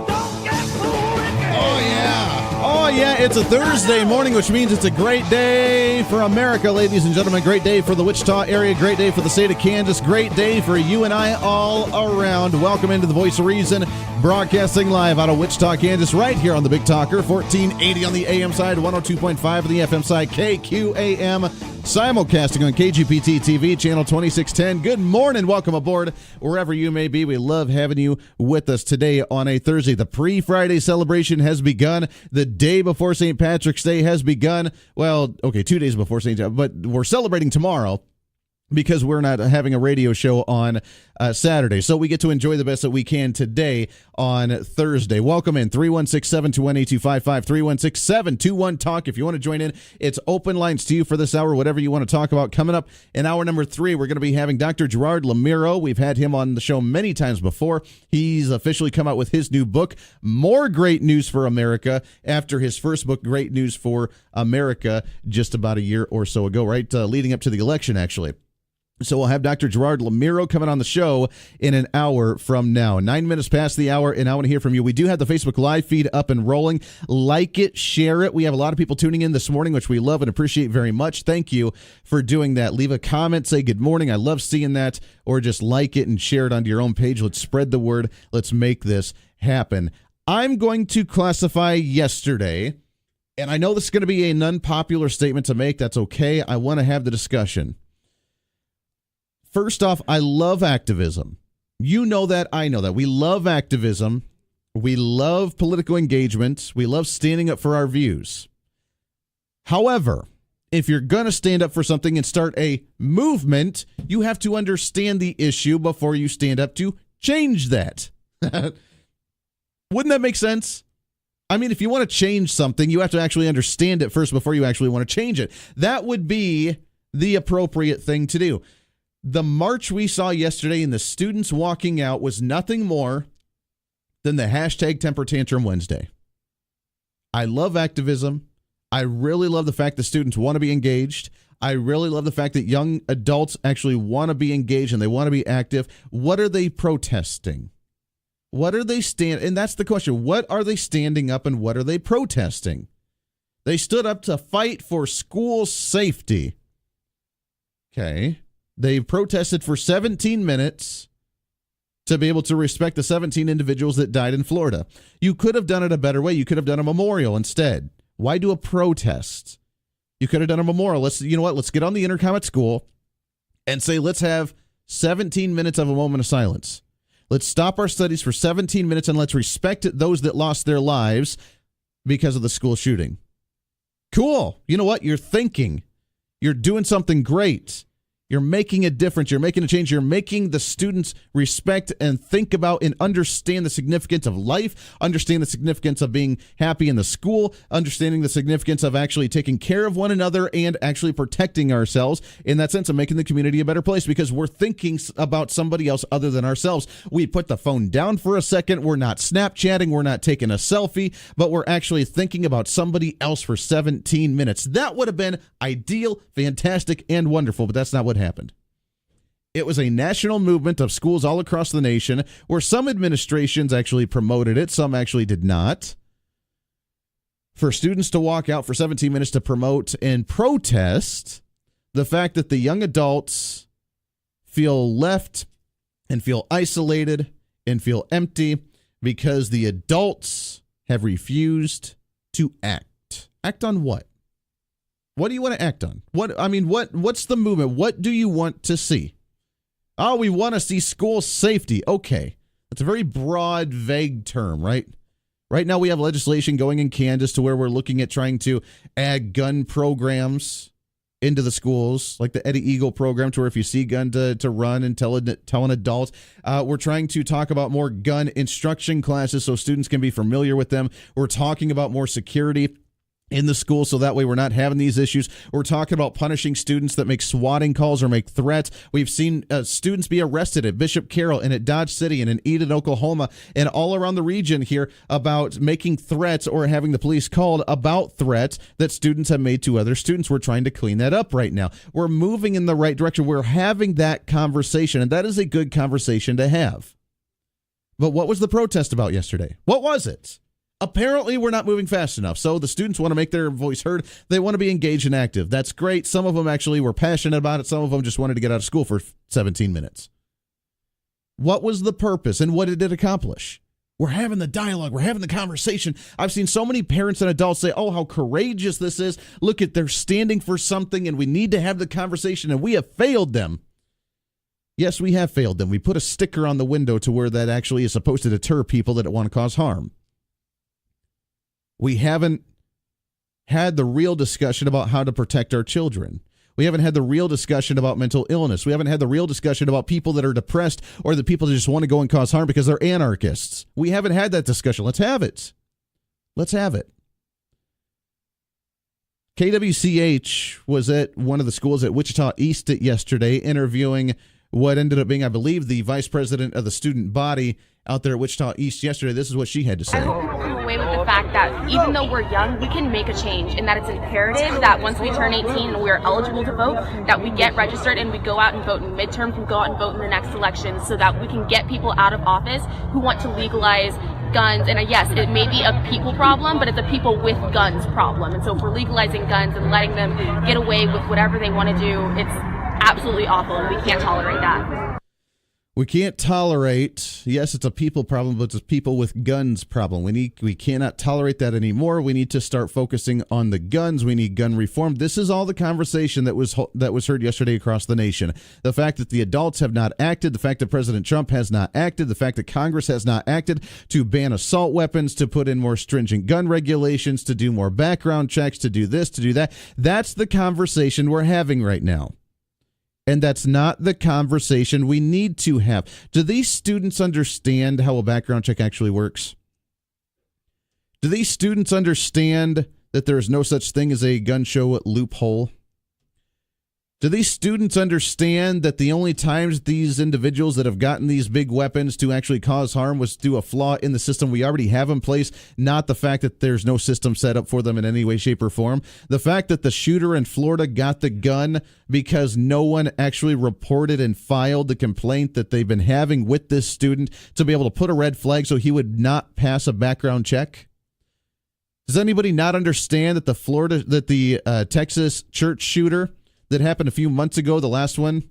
Don't get fooled again. Oh, yeah, it's a Thursday morning, which means it's a great day for America, ladies and gentlemen. Great day for the Wichita area. Great day for the state of Kansas. Great day for you and I all around. Welcome into the Voice of Reason, broadcasting live out of Wichita, Kansas, right here on the Big Talker, 1480 on the AM side, 102.5 on the FM side, KQAM, simulcasting on KGPT TV, channel 2610. Good morning. Welcome aboard wherever you may be. We love having you with us today on a Thursday. The pre-Friday celebration has begun. The day before St. Patrick's Day has begun. Well, okay, 2 days before St. Patrick's, but we're celebrating tomorrow because we're not having a radio show on Saturday. So we get to enjoy the best that we can today on Thursday. Welcome in, 316-721-8255, 316-721-TALK. If you want to join in, it's open lines to you for this hour, whatever you want to talk about. Coming up in hour number 3, we're going to be having Dr. Gerard Lamiero. We've had him on the show many times before. He's officially come out with his new book, More Great News for America, after his first book, Great News for America, just about a year or so ago, right? Leading up to the election, actually. So we'll have Dr. Gerard Lamiero coming on the show in an hour from now. 9 minutes past the hour, and I want to hear from you. We do have the Facebook Live feed up and rolling. Like it, share it. We have a lot of people tuning in this morning, which we love and appreciate very much. Thank you for doing that. Leave a comment, say good morning. I love seeing that. Or just like it and share it onto your own page. Let's spread the word. Let's make this happen. I'm going to classify yesterday, and I know this is going to be an unpopular statement to make. That's okay. I want to have the discussion. First off, I love activism. You know that. I know that. We love activism. We love political engagement. We love standing up for our views. However, if you're going to stand up for something and start a movement, you have to understand the issue before you stand up to change that. Wouldn't that make sense? I mean, if you want to change something, you have to actually understand it first before you actually want to change it. That would be the appropriate thing to do. The march we saw yesterday and the students walking out was nothing more than the hashtag Temper Tantrum Wednesday. I love activism. I really love the fact that students want to be engaged. I really love the fact that young adults actually want to be engaged and they want to be active. What are they protesting? What are they and that's the question. What are they standing up and what are they protesting? They stood up to fight for school safety. Okay. They protested for 17 minutes to be able to respect the 17 individuals that died in Florida. You could have done it a better way. You could have done a memorial instead. Why do a protest? You could have done a memorial. Let's get on the intercom at school and say, let's have 17 minutes of a moment of silence. Let's stop our studies for 17 minutes and let's respect those that lost their lives because of the school shooting. Cool. You know what? You're thinking. You're doing something great. You're making a difference. You're making a change. You're making the students respect and think about and understand the significance of life, understand the significance of being happy in the school, understanding the significance of actually taking care of one another and actually protecting ourselves in that sense of making the community a better place because we're thinking about somebody else other than ourselves. We put the phone down for a second. We're not Snapchatting. We're not taking a selfie, but we're actually thinking about somebody else for 17 minutes. That would have been ideal, fantastic, and wonderful, but that's not what happened. It was a national movement of schools all across the nation where some administrations actually promoted it, some actually did not. For students to walk out for 17 minutes to promote and protest the fact that the young adults feel left and feel isolated and feel empty because the adults have refused to act. Act on what? What do you want to act on? What's the movement? What do you want to see? Oh, we want to see school safety. Okay. That's a very broad, vague term, right? Right now we have legislation going in Kansas to where we're looking at trying to add gun programs into the schools, like the Eddie Eagle program, to where if you see a gun to run and tell an adult. We're trying to talk about more gun instruction classes so students can be familiar with them. We're talking about more security in the school so that way we're not having these issues. We're talking about punishing students that make swatting calls or make threats. We've seen students be arrested at Bishop Carroll and at Dodge City and in Eden, Oklahoma, and all around the region here about making threats or having the police called about threats that students have made to other students. We're trying to clean that up right now. We're moving in the right direction. We're having that conversation, and that is a good conversation to have. But what was the protest about yesterday? What was it? Apparently, we're not moving fast enough. So the students want to make their voice heard. They want to be engaged and active. That's great. Some of them actually were passionate about it. Some of them just wanted to get out of school for 17 minutes. What was the purpose and what did it accomplish? We're having the dialogue. We're having the conversation. I've seen so many parents and adults say, oh, how courageous this is. Look at, they're standing for something and we need to have the conversation and we have failed them. Yes, we have failed them. We put a sticker on the window to where that actually is supposed to deter people that want to cause harm. We haven't had the real discussion about how to protect our children. We haven't had the real discussion about mental illness. We haven't had the real discussion about people that are depressed or the people that just want to go and cause harm because they're anarchists. We haven't had that discussion. Let's have it. Let's have it. KWCH was at one of the schools at Wichita East yesterday interviewing what ended up being, I believe, the vice president of the student body out there at Wichita East yesterday. This is what she had to say. I hope we come away with the fact that even though we're young, we can make a change, and that it's imperative that once we turn 18 and we're eligible to vote, that we get registered and we go out and vote in midterms and go out and vote in the next election so that we can get people out of office who want to legalize guns. And yes, it may be a people problem, but it's a people with guns problem. And so if we're legalizing guns and letting them get away with whatever they want to do, it's absolutely awful, and we can't tolerate that. We can't tolerate, yes, it's a people problem, but it's a people with guns problem. We cannot tolerate that anymore. We need to start focusing on the guns. We need gun reform. This is all the conversation that was heard yesterday across the nation. The fact that the adults have not acted, the fact that President Trump has not acted, the fact that Congress has not acted to ban assault weapons, to put in more stringent gun regulations, to do more background checks, to do this, to do that. That's the conversation we're having right now. And that's not the conversation we need to have. Do these students understand how a background check actually works? Do these students understand that there is no such thing as a gun show loophole? Do these students understand that the only times these individuals that have gotten these big weapons to actually cause harm was through a flaw in the system we already have in place, not the fact that there's no system set up for them in any way, shape, or form? The fact that the shooter in Florida got the gun because no one actually reported and filed the complaint that they've been having with this student to be able to put a red flag so he would not pass a background check? Does anybody not understand that the Texas church shooter that happened a few months ago, the last one,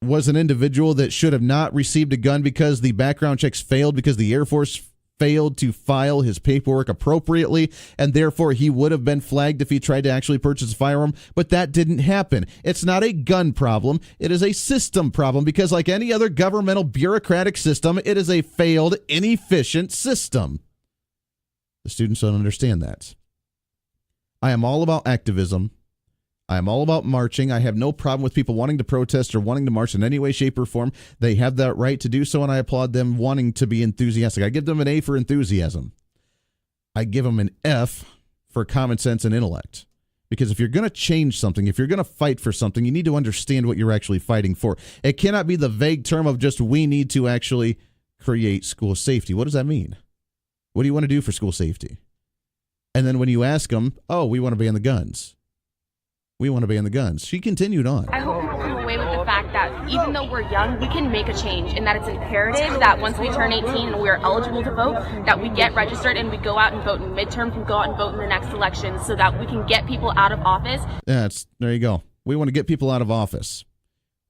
was an individual that should have not received a gun because the background checks failed, because the Air Force failed to file his paperwork appropriately, and therefore he would have been flagged if he tried to actually purchase a firearm, but that didn't happen. It's not a gun problem. It is a system problem, because like any other governmental bureaucratic system, it is a failed, inefficient system. The students don't understand that. I am all about activism. I am all about marching. I have no problem with people wanting to protest or wanting to march in any way, shape, or form. They have that right to do so, and I applaud them wanting to be enthusiastic. I give them an A for enthusiasm. I give them an F for common sense and intellect. Because if you're going to change something, if you're going to fight for something, you need to understand what you're actually fighting for. It cannot be the vague term of just, we need to actually create school safety. What does that mean? What do you want to do for school safety? And then when you ask them, oh, we want to ban the guns. We want to ban the guns. She continued on. I hope people come away with the fact that even though we're young, we can make a change, and that it's imperative that once we turn 18 and we're eligible to vote, that we get registered and we go out and vote in midterms and go out and vote in the next election so that we can get people out of office. There you go. We want to get people out of office.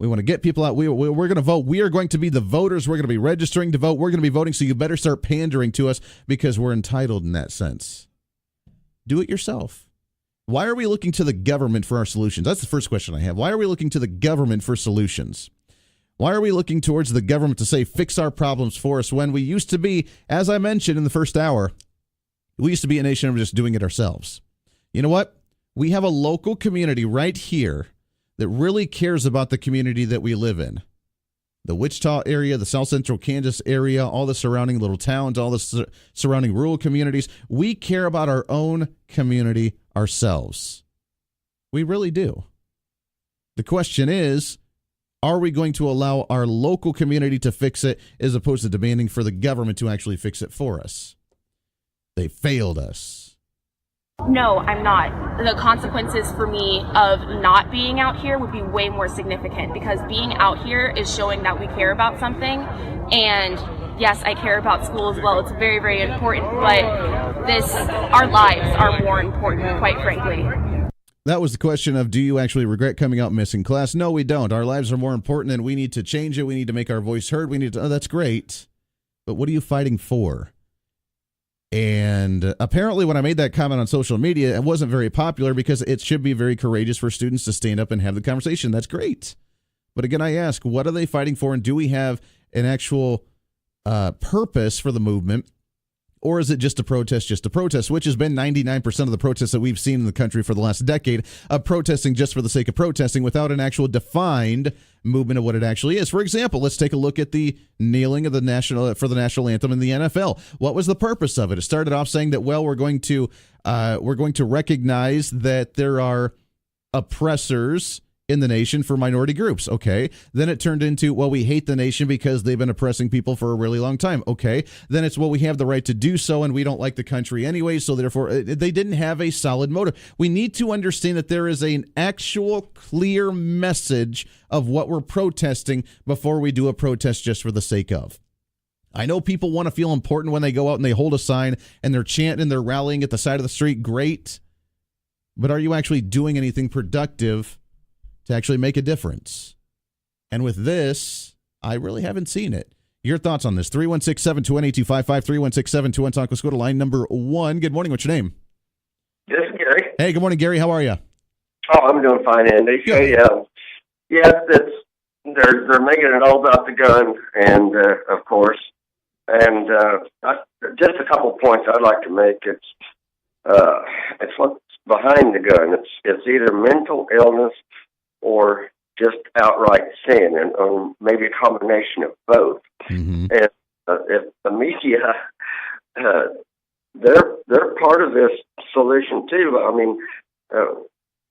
We want to get people out. We're going to vote. We are going to be the voters. We're going to be registering to vote. We're going to be voting, so you better start pandering to us because we're entitled in that sense. Do it yourself. Why are we looking to the government for our solutions? That's the first question I have. Why are we looking to the government for solutions? Why are we looking towards the government to say, fix our problems for us, when we used to be, as I mentioned in the first hour, we used to be a nation of just doing it ourselves? You know what? We have a local community right here that really cares about the community that we live in. The Wichita area, the South Central Kansas area, all the surrounding little towns, all the surrounding rural communities. We care about our own community ourselves. We really do. The question is, are we going to allow our local community to fix it as opposed to demanding for the government to actually fix it for us? They failed us. No, I'm not. The consequences for me of not being out here would be way more significant, because being out here is showing that we care about something, and yes, I care about school as well. It's very, very important, but our lives are more important, quite frankly. That was the question of, do you actually regret coming out missing class? No, we don't. Our lives are more important, and we need to change it. We need to make our voice heard. That's great. But what are you fighting for? And apparently when I made that comment on social media, it wasn't very popular because it should be very courageous for students to stand up and have the conversation. That's great. But again, I ask, what are they fighting for? And do we have an actual purpose for the movement? Or is it just a protest, which has been 99% of the protests that we've seen in the country for the last decade, of protesting just for the sake of protesting without an actual defined movement of what it actually is. For example, let's take a look at the kneeling of the national anthem in the NFL. What was the purpose of it? It started off saying that, well, we're going to recognize that there are oppressors in the nation for minority groups. Okay. Then it turned into, well, we hate the nation because they've been oppressing people for a really long time. Okay. Then it's, well, we have the right to do so and we don't like the country anyway. So therefore they didn't have a solid motive. We need to understand that there is an actual clear message of what we're protesting before we do a protest just for the sake of. I know people want to feel important when they go out and they hold a sign and they're chanting and they're rallying at the side of the street. Great. But are you actually doing anything productive to actually make a difference? And with this, I really haven't seen it. Your thoughts on this? 316-721-8255, 316-721, talk. Let's go to line number 1. Good morning. What's your name? This is Gary. Hey, good morning, Gary. How are you? Oh, I'm doing fine, Andy. Hey, they're making it all about the gun, and of course, and just a couple points I'd like to make. It's what's behind the gun. It's either mental illness or just outright sin, or maybe a combination of both. Mm-hmm. And if the media, they're part of this solution too. I mean,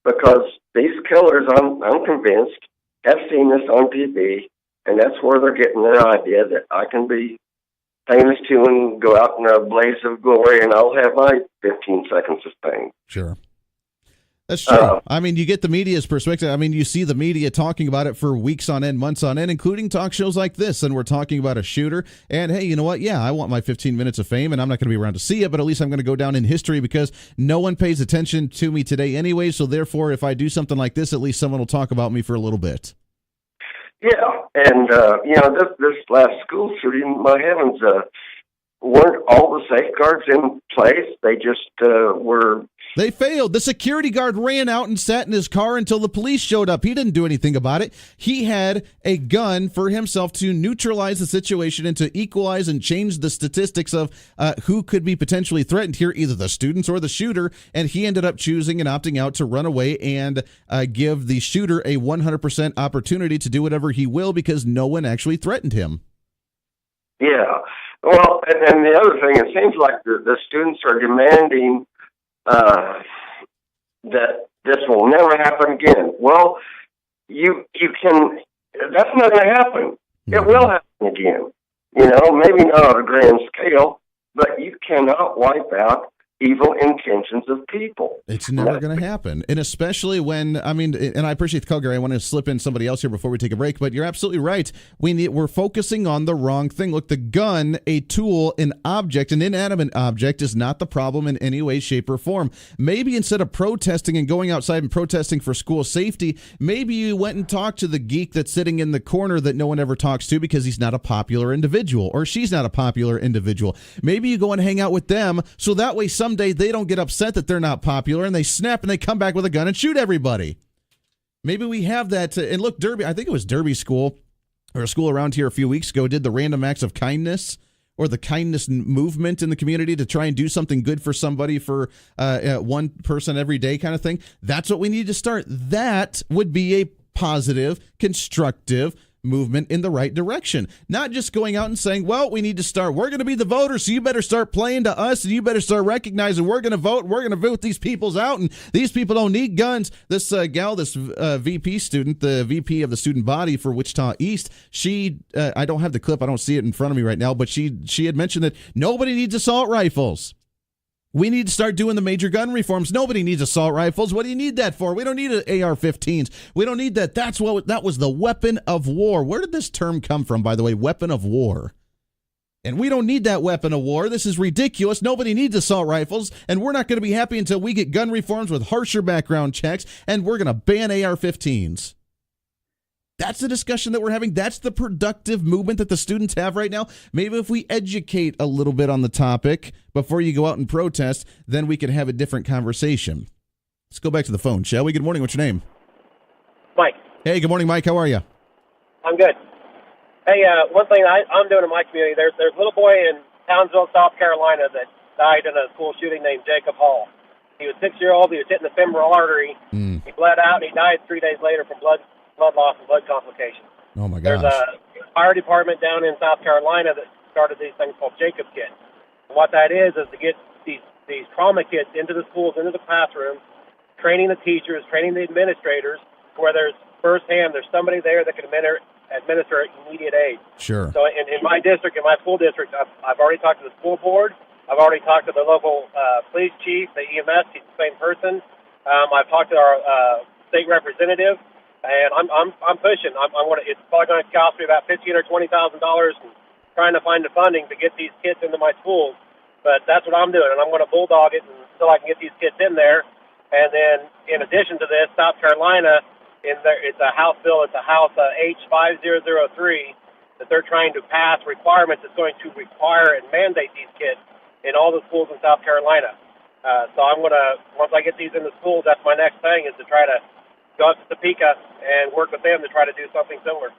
because these killers, I'm convinced, have seen this on TV, and that's where they're getting their idea that I can be famous too and go out in a blaze of glory, and I'll have my 15 seconds of fame. Sure. That's true. I mean, you get the media's perspective. I mean, you see the media talking about it for weeks on end, months on end, including talk shows like this. And we're talking about a shooter. And hey, you know what? Yeah, I want my 15 minutes of fame, and I'm not going to be around to see it, but at least I'm going to go down in history because no one pays attention to me today anyway. So therefore, if I do something like this, at least someone will talk about me for a little bit. Yeah. And, this last school shooting, my heavens, weren't all the safeguards in place? They just were... They failed. The security guard ran out and sat in his car until the police showed up. He didn't do anything about it. He had a gun for himself to neutralize the situation and to equalize and change the statistics of who could be potentially threatened here, either the students or the shooter. And he ended up choosing and opting out to run away and give the shooter a 100% opportunity to do whatever he will because no one actually threatened him. Yeah. Well, and the other thing, it seems like the students are demanding that this will never happen again. Well, you can. That's not going to happen. It will happen again. Maybe not on a grand scale, but you cannot wipe out evil intentions of people. It's never going to happen. And especially when, and I appreciate the call, Gary. I want to slip in somebody else here before we take a break, but you're absolutely right. We're focusing on the wrong thing. Look, the gun, a tool, an object, an inanimate object is not the problem in any way, shape, or form. Maybe instead of protesting and going outside and protesting for school safety, maybe you went and talked to the geek that's sitting in the corner that no one ever talks to because he's not a popular individual or she's not a popular individual. Maybe you go and hang out with them so that way someday they don't get upset that they're not popular and they snap and they come back with a gun and shoot everybody. Maybe we have that. And look, Derby, I think it was Derby School or a school around here a few weeks ago did the random acts of kindness or the kindness movement in the community to try and do something good for somebody for one person every day kind of thing. That's what we need to start. That would be a positive, constructive movement in the right direction. Not just going out and saying, well, we need to start. We're going to be the voters, so you better start playing to us, and you better start recognizing we're going to vote. We're going to vote these people's out, and these people don't need guns. This VP student, the VP of the student body for Wichita East, she, I don't have the clip. I don't see it in front of me right now, but she had mentioned that nobody needs assault rifles. We need to start doing the major gun reforms. Nobody needs assault rifles. What do you need that for? We don't need AR-15s. We don't need that. That was the weapon of war. Where did this term come from, by the way? Weapon of war. And we don't need that weapon of war. This is ridiculous. Nobody needs assault rifles, and we're not going to be happy until we get gun reforms with harsher background checks, and we're going to ban AR-15s. That's the discussion that we're having. That's the productive movement that the students have right now. Maybe if we educate a little bit on the topic before you go out and protest, then we can have a different conversation. Let's go back to the phone, shall we? Good morning. What's your name? Mike. Hey, good morning, Mike. How are you? I'm good. Hey, one thing I'm doing in my community, there's a little boy in Townsville, South Carolina that died in a school shooting named Jacob Hall. He was 6-year-old. He was hitting the femoral artery. He bled out, and he died 3 days later from blood loss and blood complications. Oh, my gosh. There's a fire department down in South Carolina that started these things called Jacob Kits. And what that is to get these trauma kits into the schools, into the classrooms, training the teachers, training the administrators, where there's somebody there that can administer immediate aid. Sure. So in my district, in my school district, I've already talked to the school board. I've already talked to the local police chief, the EMS, he's the same person. I've talked to our state representative. And I'm pushing. It's probably going to cost me about $15,000 or $20,000 trying to find the funding to get these kits into my schools. But that's what I'm doing, and I'm going to bulldog it until I can get these kits in there. And then, in addition to this, South Carolina, it's a House bill. It's a House H5003 that they're trying to pass requirements that's going to require and mandate these kits in all the schools in South Carolina. So I'm going to, once I get these in the schools, that's my next thing, is to try to go up to Topeka and work with them to try to do something similar.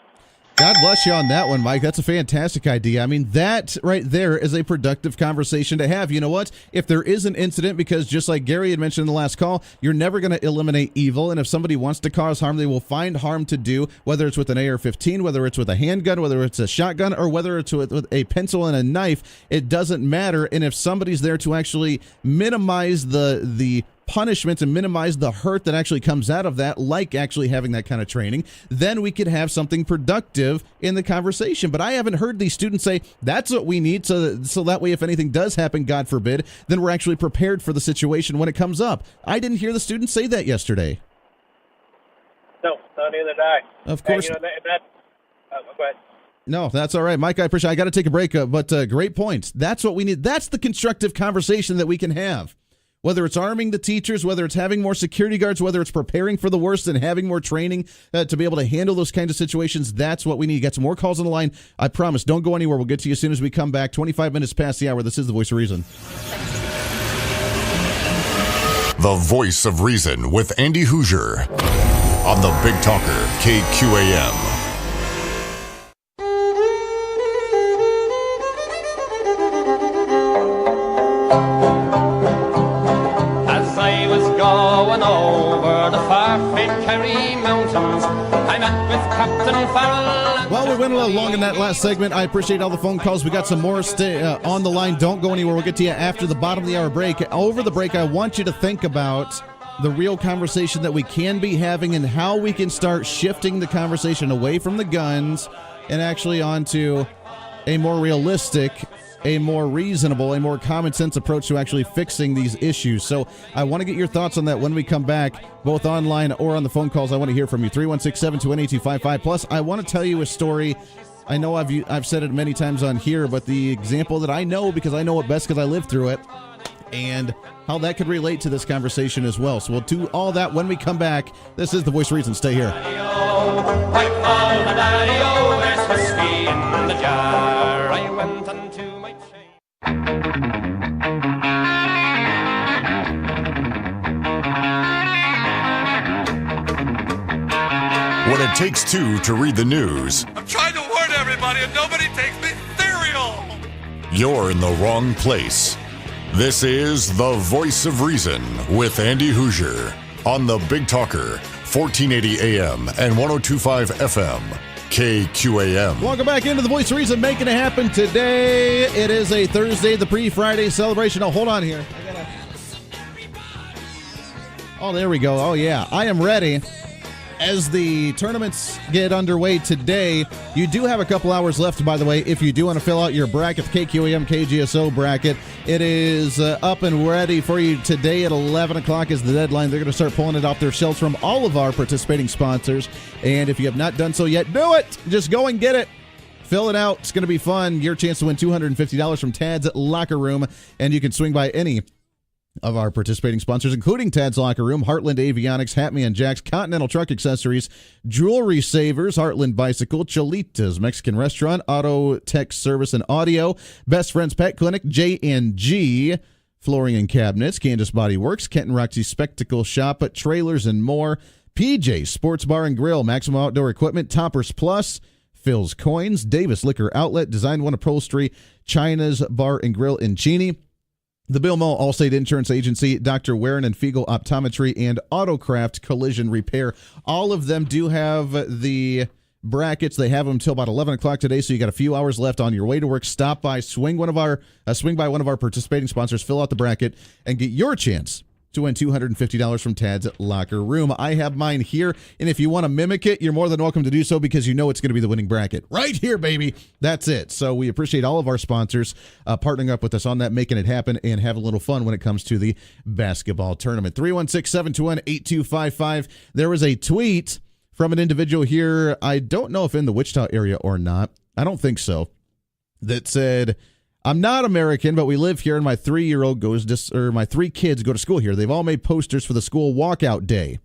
God bless you on that one, Mike. That's a fantastic idea. I mean, that right there is a productive conversation to have. You know what? If there is an incident, because just like Gary had mentioned in the last call, you're never going to eliminate evil. And if somebody wants to cause harm, they will find harm to do, whether it's with an AR-15, whether it's with a handgun, whether it's a shotgun, or whether it's with a pencil and a knife. It doesn't matter. And if somebody's there to actually minimize the punishment and minimize the hurt that actually comes out of that, like actually having that kind of training, then we could have something productive in the conversation. But I haven't heard these students say that's what we need, so that way if anything does happen, God forbid, then we're actually prepared for the situation when it comes up. I didn't hear the students say that yesterday. No, neither did I. Of course. Go ahead. No, that's all right, Mike. I appreciate it. I got to take a break, but great point. That's what we need. That's the constructive conversation that we can have. Whether it's arming the teachers, whether it's having more security guards, whether it's preparing for the worst and having more training to be able to handle those kinds of situations, that's what we need. Get some more calls on the line. I promise. Don't go anywhere. We'll get to you as soon as we come back. 25 minutes past the hour. This is The Voice of Reason. The Voice of Reason with Andy Hoosier on the Big Talker, KQAM. Going over the far-famed Kerry Mountains, I met with Captain Farrell. Well, we went a little long in that last segment. I appreciate all the phone calls. We got some more. Stay on the line. Don't go anywhere. We'll get to you after the bottom of the hour break. Over the break, I want you to think about the real conversation that we can be having and how we can start shifting the conversation away from the guns and actually onto a more realistic, a more reasonable, a more common sense approach to actually fixing these issues. So I want to get your thoughts on that when we come back, both online or on the phone calls. I want to hear from you. 316-721-8255. Plus, I want to tell you a story. I know I've said it many times on here, but the example that I know, because I know it best because I lived through it, and how that could relate to this conversation as well. So we'll do all that when we come back. This is The Voice of Reason. Stay here. There's whiskey in the jar. I went unto my What it takes two to read the news. I'm trying to warn everybody and nobody takes me serial. You're in the wrong place. This is The Voice of Reason with Andy Hoosier on the Big Talker, 1480 AM and 1025 FM, KQAM. Welcome back into The Voice of Reason, making it happen today. It is a Thursday, the pre-Friday celebration. Oh, hold on here. Oh, there we go. Oh, yeah. I am ready. As the tournaments get underway today, you do have a couple hours left, by the way, if you do want to fill out your bracket, the KQAM KGSO bracket. It is up and ready for you today at 11 o'clock is the deadline. They're going to start pulling it off their shelves from all of our participating sponsors. And if you have not done so yet, do it. Just go and get it. Fill it out. It's going to be fun. Your chance to win $250 from Tad's Locker Room, and you can swing by any of our participating sponsors, including Tad's Locker Room, Heartland Avionics, Hatman Jacks, Continental Truck Accessories, Jewelry Savers, Heartland Bicycle, Cholitas Mexican Restaurant, Auto Tech Service and Audio, Best Friends Pet Clinic, J&G, Flooring and Cabinets, Candace Body Works, Kent and Roxy Spectacle Shop, Trailers and more, PJ Sports Bar and Grill, Maximum Outdoor Equipment, Toppers Plus, Phil's Coins, Davis Liquor Outlet, Design One Upholstery, China's Bar and Grill in Cheney, the Bill Mull Allstate Insurance Agency, Dr. Warren and Fiegel Optometry, and Autocraft Collision Repair. All of them do have the brackets. They have them until about 11 o'clock today, so you got a few hours left on your way to work. Stop by, swing by one of our participating sponsors, fill out the bracket, and get your chance to win $250 from Tad's Locker Room. I have mine here, and if you want to mimic it, you're more than welcome to do so because you know it's going to be the winning bracket. Right here, baby. That's it. So we appreciate all of our sponsors partnering up with us on that, making it happen, and have a little fun when it comes to the basketball tournament. 316-721-8255. There was a tweet from an individual here, I don't know if in the Wichita area or not, I don't think so, that said, I'm not American, but we live here, and my 3-year-old my 3 kids go to school here. They've all made posters for the school walkout day.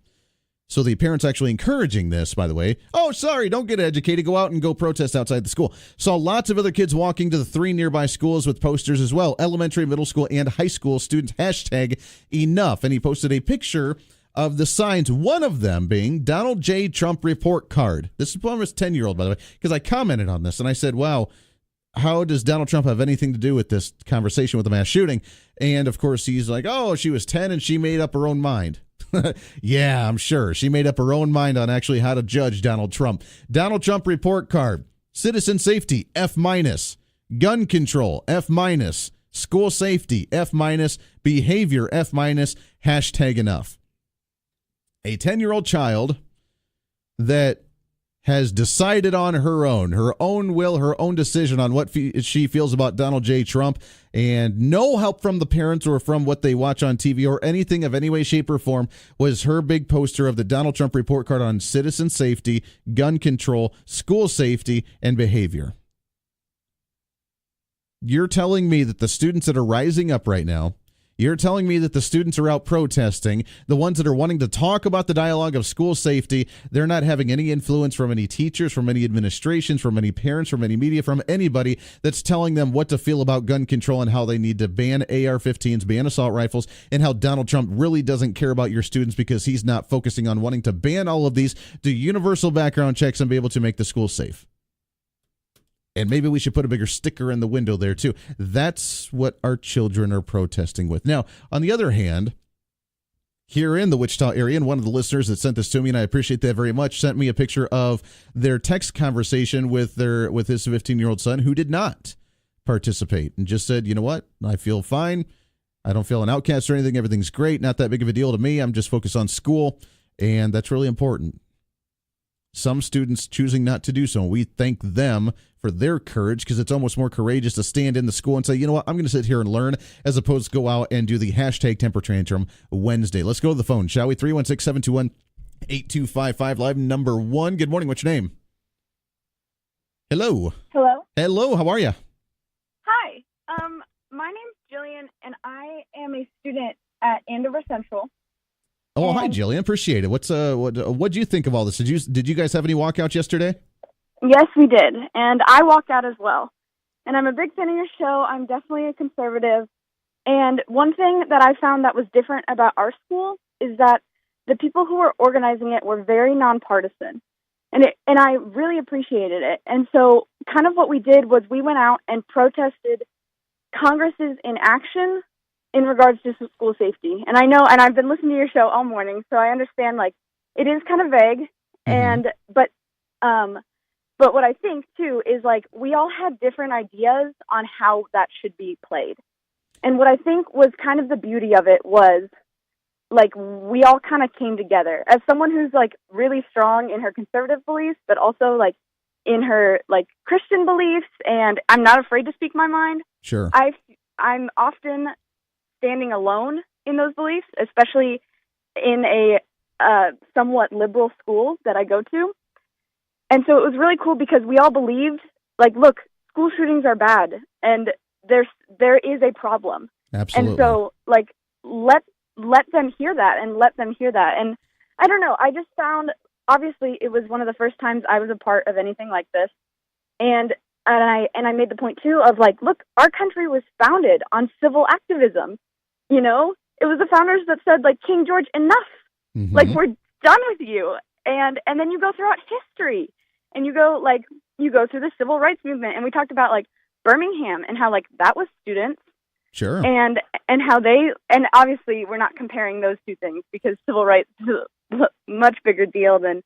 So the parents actually encouraging this, by the way. Oh, sorry, don't get educated. Go out and go protest outside the school. Saw lots of other kids walking to the 3 nearby schools with posters as well. Elementary, middle school, and high school students. Hashtag enough. And he posted a picture of the signs, one of them being Donald J. Trump report card. This is from his 10-year-old, by the way, because I commented on this, and I said, wow, how does Donald Trump have anything to do with this conversation with the mass shooting? And, of course, he's like, oh, she was 10 and she made up her own mind. Yeah, I'm sure. She made up her own mind on actually how to judge Donald Trump. Donald Trump report card. Citizen safety, F-. Gun control, F-. School safety, F-. Behavior, F-. Hashtag enough. A 10-year-old child that has decided on her own will, her own decision on what she feels about Donald J. Trump, and no help from the parents or from what they watch on TV or anything of any way, shape, or form, was her big poster of the Donald Trump report card on citizen safety, gun control, school safety, and behavior. You're telling me that the students that are rising up right now, you're telling me that the students are out protesting, the ones that are wanting to talk about the dialogue of school safety, they're not having any influence from any teachers, from any administrations, from any parents, from any media, from anybody that's telling them what to feel about gun control and how they need to ban AR-15s, ban assault rifles, and how Donald Trump really doesn't care about your students because he's not focusing on wanting to ban all of these, do universal background checks, and be able to make the school safe. And maybe we should put a bigger sticker in the window there, too. That's what our children are protesting with. Now, on the other hand, here in the Wichita area, and one of the listeners that sent this to me, and I appreciate that very much, sent me a picture of their text conversation with his 15-year-old son who did not participate and just said, you know what, I feel fine. I don't feel an outcast or anything. Everything's great. Not that big of a deal to me. I'm just focused on school, and that's really important. Some students choosing not to do so. We thank them for their courage because it's almost more courageous to stand in the school and say, you know what, I'm going to sit here and learn as opposed to go out and do the hashtag temper tantrum Wednesday. Let's go to the phone, shall we? 316-721-8255, live number 1. Good morning. What's your name? Hello. Hello. Hello. How are you? Hi. My name's Jillian, and I am a student at Andover Central. Oh, hi, Jillian. Appreciate it. What do you think of all this? Did you guys have any walkouts yesterday? Yes, we did, and I walked out as well. And I'm a big fan of your show. I'm definitely a conservative. And one thing that I found that was different about our school is that the people who were organizing it were very nonpartisan, and I really appreciated it. And so, kind of what we did was we went out and protested Congress's inaction in regards to school safety. And I know, and I've been listening to your show all morning, so I understand, like, it is kind of vague, but what I think, too, is, like, we all had different ideas on how that should be played. And what I think was kind of the beauty of it was, like, we all kind of came together. As someone who's, like, really strong in her conservative beliefs, but also, like, in her, like, Christian beliefs, and I'm not afraid to speak my mind. Sure. I'm often standing alone in those beliefs, especially in a somewhat liberal school that I go to. And so it was really cool because we all believed like, look, school shootings are bad, and there is a problem. Absolutely. And so, like, let them hear that, and let them hear that. And I don't know, I just found, obviously, it was one of the first times I was a part of anything like this. And I made the point, too, of, like, look, our country was founded on civil activism. You know, it was the founders that said, like, King George, enough. Mm-hmm. Like, we're done with you. And then you go throughout history, and you go through the civil rights movement. And we talked about, like, Birmingham and how, like, that was students. Sure. And how and obviously we're not comparing those two things because civil rights is a much bigger deal than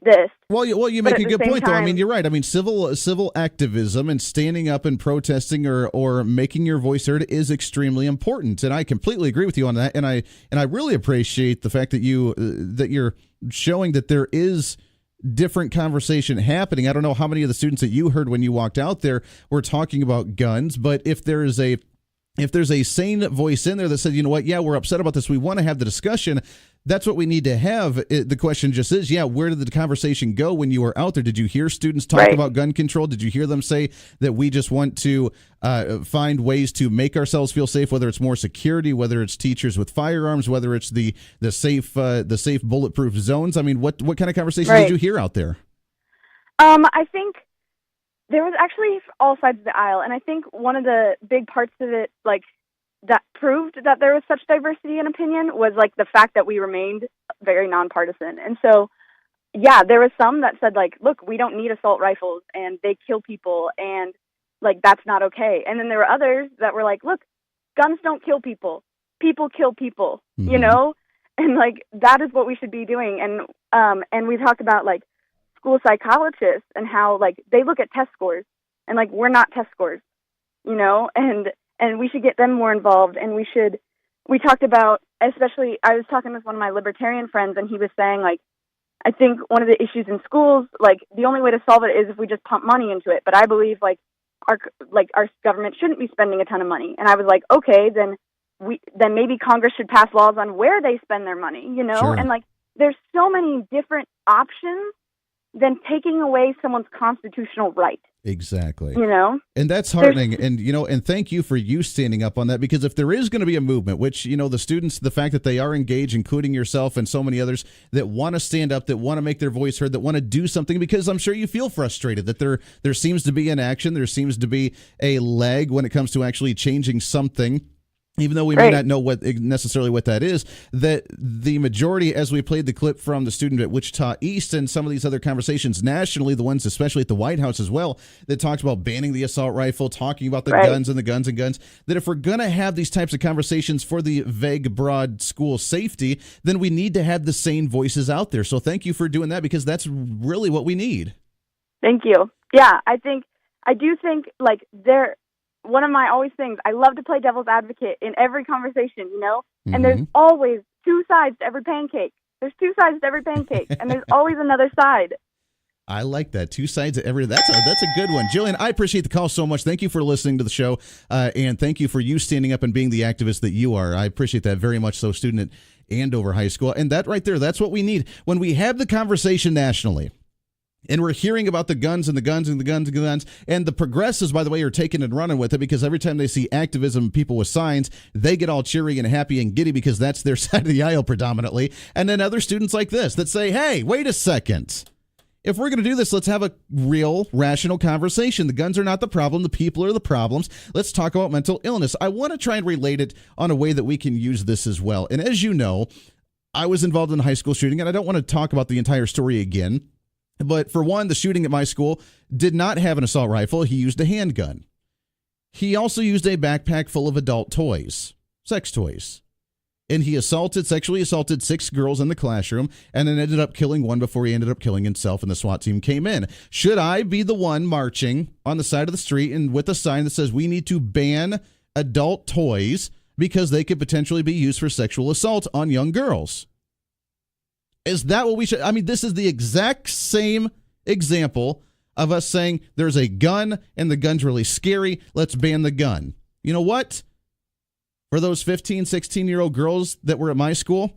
this. Well, you make a good point, though. I mean, you're right. I mean, civil activism and standing up and protesting or making your voice heard is extremely important, and I completely agree with you on that. And I really appreciate the fact that you're showing that there is different conversation happening. I don't know how many of the students that you heard when you walked out there were talking about guns, but if there's a sane voice in there that said, you know what, yeah, we're upset about this, we want to have the discussion, that's what we need to have. The question just is, yeah, where did the conversation go when you were out there? Did you hear students talk about gun control? Did you hear them say that we just want to find ways to make ourselves feel safe, whether it's more security, whether it's teachers with firearms, whether it's the safe bulletproof zones? I mean, what kind of conversation did you hear out there? I think there was actually all sides of the aisle, and I think one of the big parts of it, like, that proved that there was such diversity in opinion was, like, the fact that we remained very nonpartisan. And so, yeah, there was some that said, like, look, we don't need assault rifles, and they kill people, and, like, that's not okay. And then there were others that were like, look, guns don't kill people. People kill people, you know? And, like, that is what we should be doing. And we talked about, like, school psychologists and how, like, they look at test scores and, like, we're not test scores, you know, and we should get them more involved. And we talked about, especially, I was talking with one of my libertarian friends, and he was saying, like, I think one of the issues in schools, like, the only way to solve it is if we just pump money into it. But I believe, like, our government shouldn't be spending a ton of money. And I was like, okay, then maybe Congress should pass laws on where they spend their money, you know? Sure. And, like, there's so many different options than taking away someone's constitutional right. Exactly. You know? And that's heartening. And, you know, and thank you for you standing up on that, because if there is going to be a movement, which, you know, the students, the fact that they are engaged, including yourself and so many others that want to stand up, that want to make their voice heard, that want to do something, because I'm sure you feel frustrated that there seems to be an action, there seems to be a lag when it comes to actually changing something. Even though we may not know what that is, that the majority, as we played the clip from the student at Wichita East and some of these other conversations nationally, the ones especially at the White House as well, that talked about banning the assault rifle, talking about the guns and the guns and guns, that if we're going to have these types of conversations for the vague, broad school safety, then we need to have the sane voices out there. So thank you for doing that, because that's really what we need. Thank you. Yeah, I do think, like, one of my always things, I love to play devil's advocate in every conversation, you know? Mm-hmm. And there's always two sides to every pancake. There's two sides to every pancake, and there's always another side. I like that. Two sides of every. That's a good one. Jillian, I appreciate the call so much. Thank you for listening to the show, and thank you for you standing up and being the activist that you are. I appreciate that very much so, student at Andover High School. And that right there, that's what we need. When we have the conversation nationally, and we're hearing about the guns and the guns and the guns and the guns. And the progressives, by the way, are taking and running with it, because every time they see activism, people with signs, they get all cheery and happy and giddy, because that's their side of the aisle predominantly. And then other students like this that say, hey, wait a second. If we're going to do this, let's have a real, rational conversation. The guns are not the problem. The people are the problems. Let's talk about mental illness. I want to try and relate it on a way that we can use this as well. And as you know, I was involved in a high school shooting, and I don't want to talk about the entire story again. But for one, the shooting at my school did not have an assault rifle. He used a handgun. He also used a backpack full of adult toys, sex toys. And he sexually assaulted 6 girls in the classroom, and then ended up killing one before he ended up killing himself, and the SWAT team came in. Should I be the one marching on the side of the street and with a sign that says we need to ban adult toys because they could potentially be used for sexual assault on young girls? Is that what we should? I mean, this is the exact same example of us saying there's a gun and the gun's really scary. Let's ban the gun. You know what? For those 15, 16-year-old girls that were at my school,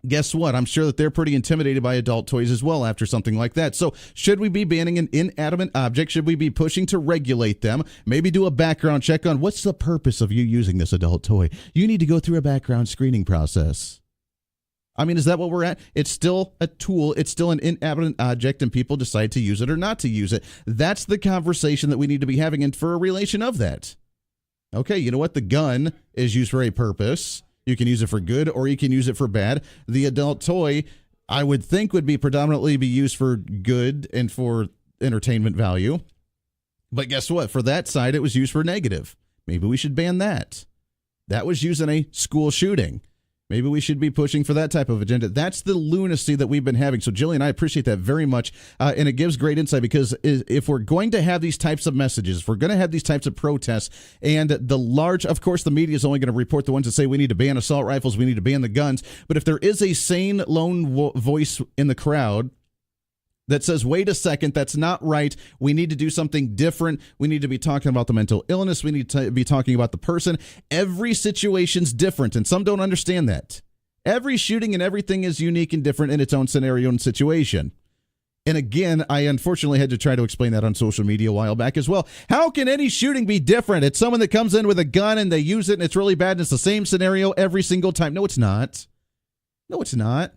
guess what? I'm sure that they're pretty intimidated by adult toys as well after something like that. So should we be banning an inanimate object? Should we be pushing to regulate them? Maybe do a background check on what's the purpose of you using this adult toy? You need to go through a background screening process. I mean, is that what we're at? It's still a tool. It's still an inanimate object, and people decide to use it or not to use it. That's the conversation that we need to be having, and for a relation of that. Okay, you know what? The gun is used for a purpose. You can use it for good or you can use it for bad. The adult toy, I would think, would be predominantly be used for good and for entertainment value. But guess what? For that side, it was used for negative. Maybe we should ban that. That was used in a school shooting. Maybe we should be pushing for that type of agenda. That's the lunacy that we've been having. So, Jillian, I appreciate that very much. And it gives great insight because if we're going to have these types of messages, if we're going to have these types of protests, and of course, the media is only going to report the ones that say we need to ban assault rifles, we need to ban the guns. But if there is a sane lone voice in the crowd that says, wait a second, that's not right. We need to do something different. We need to be talking about the mental illness. We need to be talking about the person. Every situation's different, and some don't understand that. Every shooting and everything is unique and different in its own scenario and situation. And again, I unfortunately had to try to explain that on social media a while back as well. How can any shooting be different? It's someone that comes in with a gun and they use it and it's really bad and it's the same scenario every single time. No, it's not. No, it's not.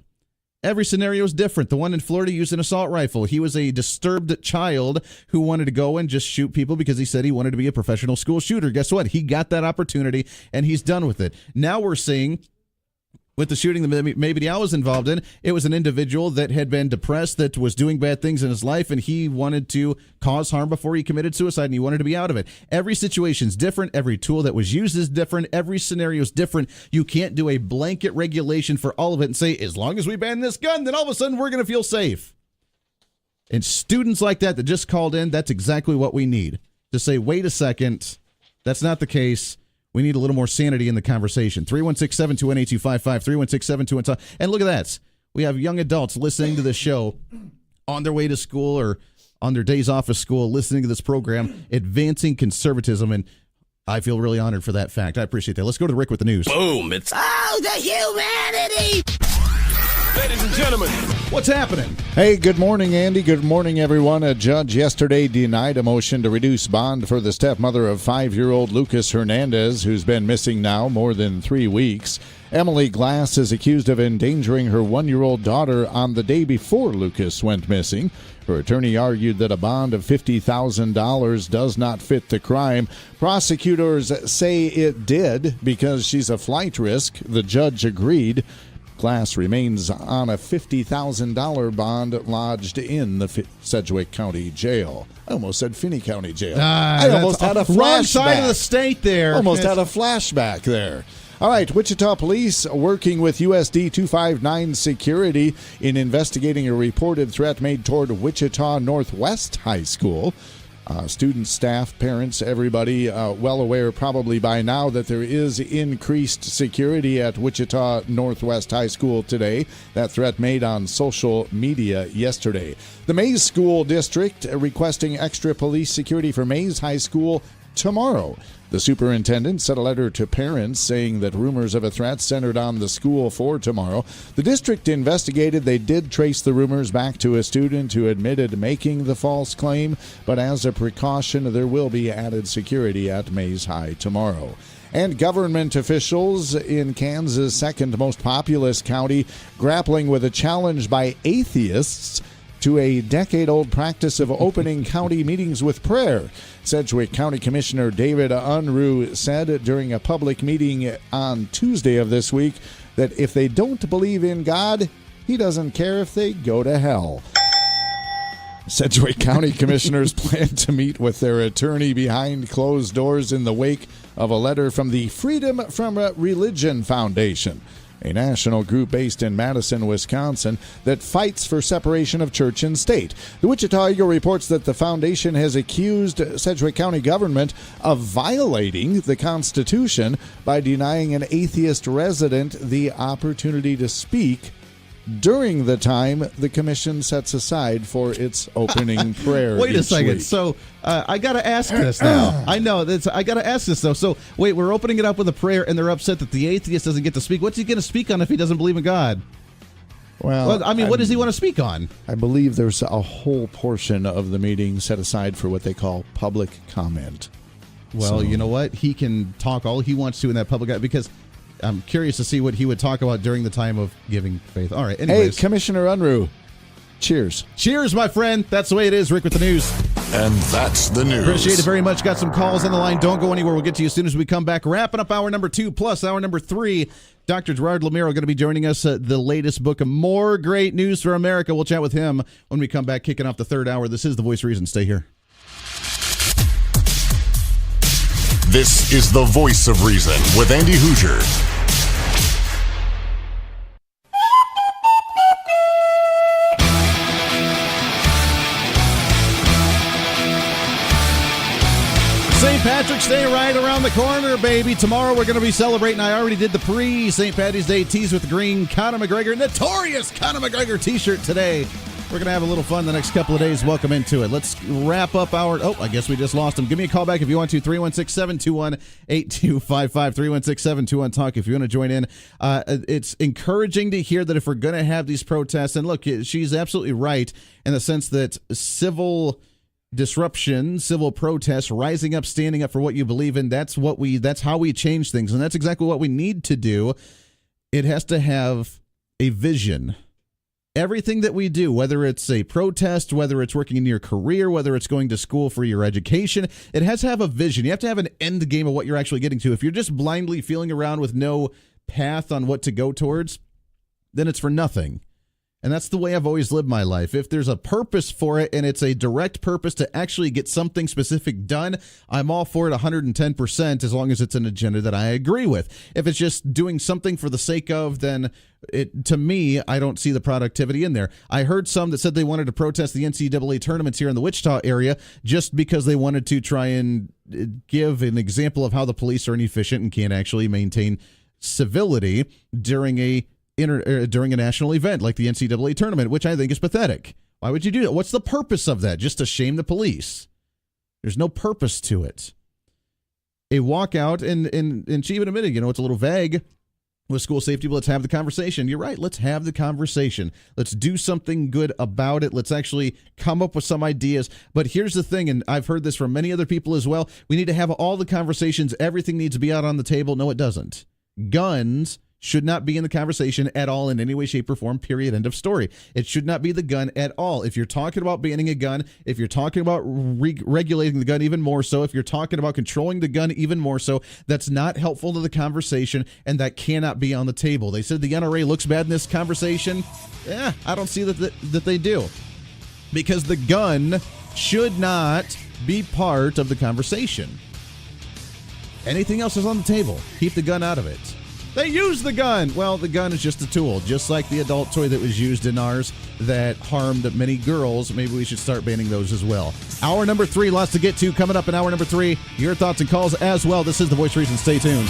Every scenario is different. The one in Florida used an assault rifle. He was a disturbed child who wanted to go and just shoot people because he said he wanted to be a professional school shooter. Guess what? He got that opportunity, and he's done with it. Now we're seeing, with the shooting that maybe I was involved in, it was an individual that had been depressed, that was doing bad things in his life, and he wanted to cause harm before he committed suicide, and he wanted to be out of it. Every situation's different. Every tool that was used is different. Every scenario is different. You can't do a blanket regulation for all of it and say, as long as we ban this gun, then all of a sudden we're going to feel safe. And students like that just called in, that's exactly what we need. To say, wait a second, that's not the case. We need a little more sanity in the conversation. 316-721-8255, 316-721. And look at that. We have young adults listening to this show on their way to school or on their days off of school, listening to this program, advancing conservatism. And I feel really honored for that fact. I appreciate that. Let's go to Rick with the news. Boom. It's the humanity. Ladies and gentlemen, what's happening? Hey, good morning, Andy. Good morning, everyone. A judge yesterday denied a motion to reduce bond for the stepmother of 5-year-old Lucas Hernandez, who's been missing now more than 3 weeks. Emily Glass is accused of endangering her 1-year-old daughter on the day before Lucas went missing. Her attorney argued that a bond of $50,000 does not fit the crime. Prosecutors say it did because she's a flight risk. The judge agreed. Glass remains on a $50,000 bond lodged in the Sedgwick County Jail. I almost said Finney County Jail. I almost had a flashback. Wrong side of the state there. Almost had a flashback there. All right, Wichita Police working with USD 259 Security in investigating a reported threat made toward Wichita Northwest High School. Students, staff, parents, everybody well aware probably by now that there is increased security at Wichita Northwest High School today. That threat made on social media yesterday. The Mays School District requesting extra police security for Mays High School tomorrow. The superintendent sent a letter to parents saying that rumors of a threat centered on the school for tomorrow. The district investigated. They did trace the rumors back to a student who admitted making the false claim, but as a precaution, there will be added security at Mays High tomorrow. And government officials in Kansas' second most populous county grappling with a challenge by atheists to a decade-old practice of opening county meetings with prayer. Sedgwick County Commissioner David Unruh said during a public meeting on Tuesday of this week that if they don't believe in God, he doesn't care if they go to hell. Sedgwick County commissioners plan to meet with their attorney behind closed doors in the wake of a letter from the Freedom from Religion Foundation, a national group based in Madison, Wisconsin, that fights for separation of church and state. The Wichita Eagle reports that the foundation has accused Sedgwick County government of violating the Constitution by denying an atheist resident the opportunity to speak during the time the commission sets aside for its opening prayer. Wait a second. Week. So I got to ask this now. I know that's. I got to ask this though. So wait, we're opening it up with a prayer, and they're upset that the atheist doesn't get to speak. What's he going to speak on if he doesn't believe in God? Well, I mean, what does he want to speak on? I believe there's a whole portion of the meeting set aside for what they call public comment. Well, you know what? He can talk all he wants to in that public, because I'm curious to see what he would talk about during the time of giving faith. All right, anyways. Hey, Commissioner Unruh, cheers. Cheers, my friend. That's the way it is. Rick with the news. And that's the news. Appreciate it very much. Got some calls on the line. Don't go anywhere. We'll get to you as soon as we come back. Wrapping up hour number 2 plus hour number 3. Dr. Gerard Lamiero going to be joining us. The latest book of More Great News for America. We'll chat with him when we come back, kicking off the third hour. This is The Voice of Reason. Stay here. This is The Voice of Reason with Andy Hoosier. St. Patrick's Day right around the corner, baby. Tomorrow we're going to be celebrating. I already did the pre-St. Patty's Day tease with the green Conor McGregor, notorious Conor McGregor t-shirt today. We're going to have a little fun the next couple of days. Welcome into it. Let's wrap up our... Oh, I guess we just lost him. Give me a call back if you want to. 316-721-8255. 316-721-TALK if you want to join in. It's encouraging to hear that if we're going to have these protests, and look, she's absolutely right in the sense that civil disruption, civil protests, rising up, standing up for what you believe in, that's how we change things, and that's exactly what we need to do. It has to have a vision. Everything that we do, whether it's a protest, whether it's working in your career, whether it's going to school for your education, it has to have a vision. You have to have an end game of what you're actually getting to. If you're just blindly feeling around with no path on what to go towards, then it's for nothing. And that's the way I've always lived my life. If there's a purpose for it and it's a direct purpose to actually get something specific done, I'm all for it 110% as long as it's an agenda that I agree with. If it's just doing something for the sake of, then to me, I don't see the productivity in there. I heard some that said they wanted to protest the NCAA tournaments here in the Wichita area just because they wanted to try and give an example of how the police are inefficient and can't actually maintain civility during a national event like the NCAA tournament, which I think is pathetic. Why would you do that? What's the purpose of that? Just to shame the police? There's no purpose to it. A walkout, and she even admitted, it's a little vague with school safety, but let's have the conversation. You're right. Let's have the conversation. Let's do something good about it. Let's actually come up with some ideas. But here's the thing, and I've heard this from many other people as well. We need to have all the conversations. Everything needs to be out on the table. No, it doesn't. Guns should not be in the conversation at all in any way, shape, or form, period, end of story. It should not be the gun at all. If you're talking about banning a gun, if you're talking about regulating the gun even more so, if you're talking about controlling the gun even more so, that's not helpful to the conversation, and that cannot be on the table. They said the NRA looks bad in this conversation. I don't see that they do. Because the gun should not be part of the conversation. Anything else is on the table. Keep the gun out of it. They use the gun. Well, the gun is just a tool, just like the adult toy that was used in ours that harmed many girls. Maybe we should start banning those as well. Hour number 3, lots to get to. Coming up in hour number 3, your thoughts and calls as well. This is The Voice of Reason. Stay tuned.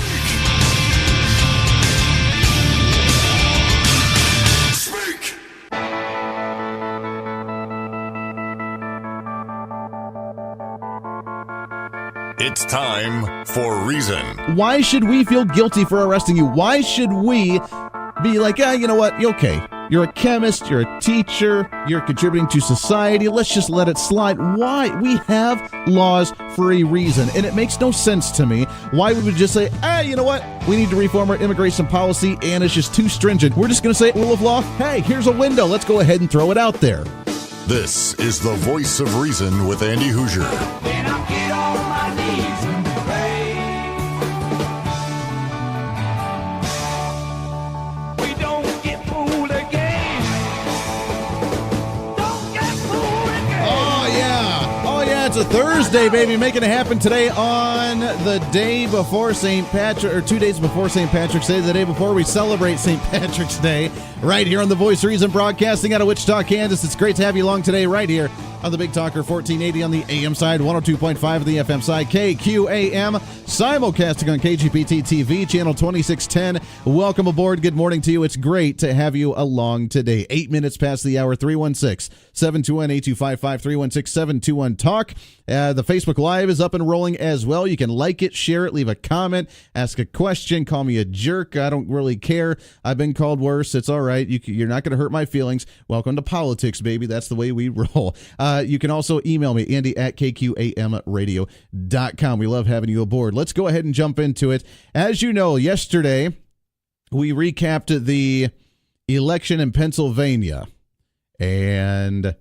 It's time for Reason. Why should we feel guilty for arresting you? Why should we be like, you know what? You're okay. You're a chemist. You're a teacher. You're contributing to society. Let's just let it slide. Why? We have laws for a reason, and it makes no sense to me why we would just say, you know what? We need to reform our immigration policy, and it's just too stringent. We're just going to say, rule of law, hey, here's a window. Let's go ahead and throw it out there. This is The Voice of Reason with Andy Hoosier. Then I'll get on my knees and pray. We don't get fooled again. Don't get fooled again. Oh yeah, it's a Thursday, baby. Making it happen today on the day before St. Patrick, or 2 days before St. Patrick's Day, the day before we celebrate St. Patrick's Day, right here on The Voice of Reason, broadcasting out of Wichita, Kansas. It's great to have you along today, right here on the Big Talker 1480 on the AM side, 102.5 on the FM side, KQAM, simulcasting on KGPT TV, channel 2610. Welcome aboard. Good morning to you. It's great to have you along today. 8 minutes past the hour, 316-721-8255, 316-721-TALK. The Facebook Live is up and rolling as well. You can like it, share it, leave a comment, ask a question, call me a jerk. I don't really care. I've been called worse. It's all right. You're not going to hurt my feelings. Welcome to politics, baby. That's the way we roll. You can also email me, Andy@KQAMradio.com. We love having you aboard. Let's go ahead and jump into it. As you know, yesterday we recapped the election in Pennsylvania, and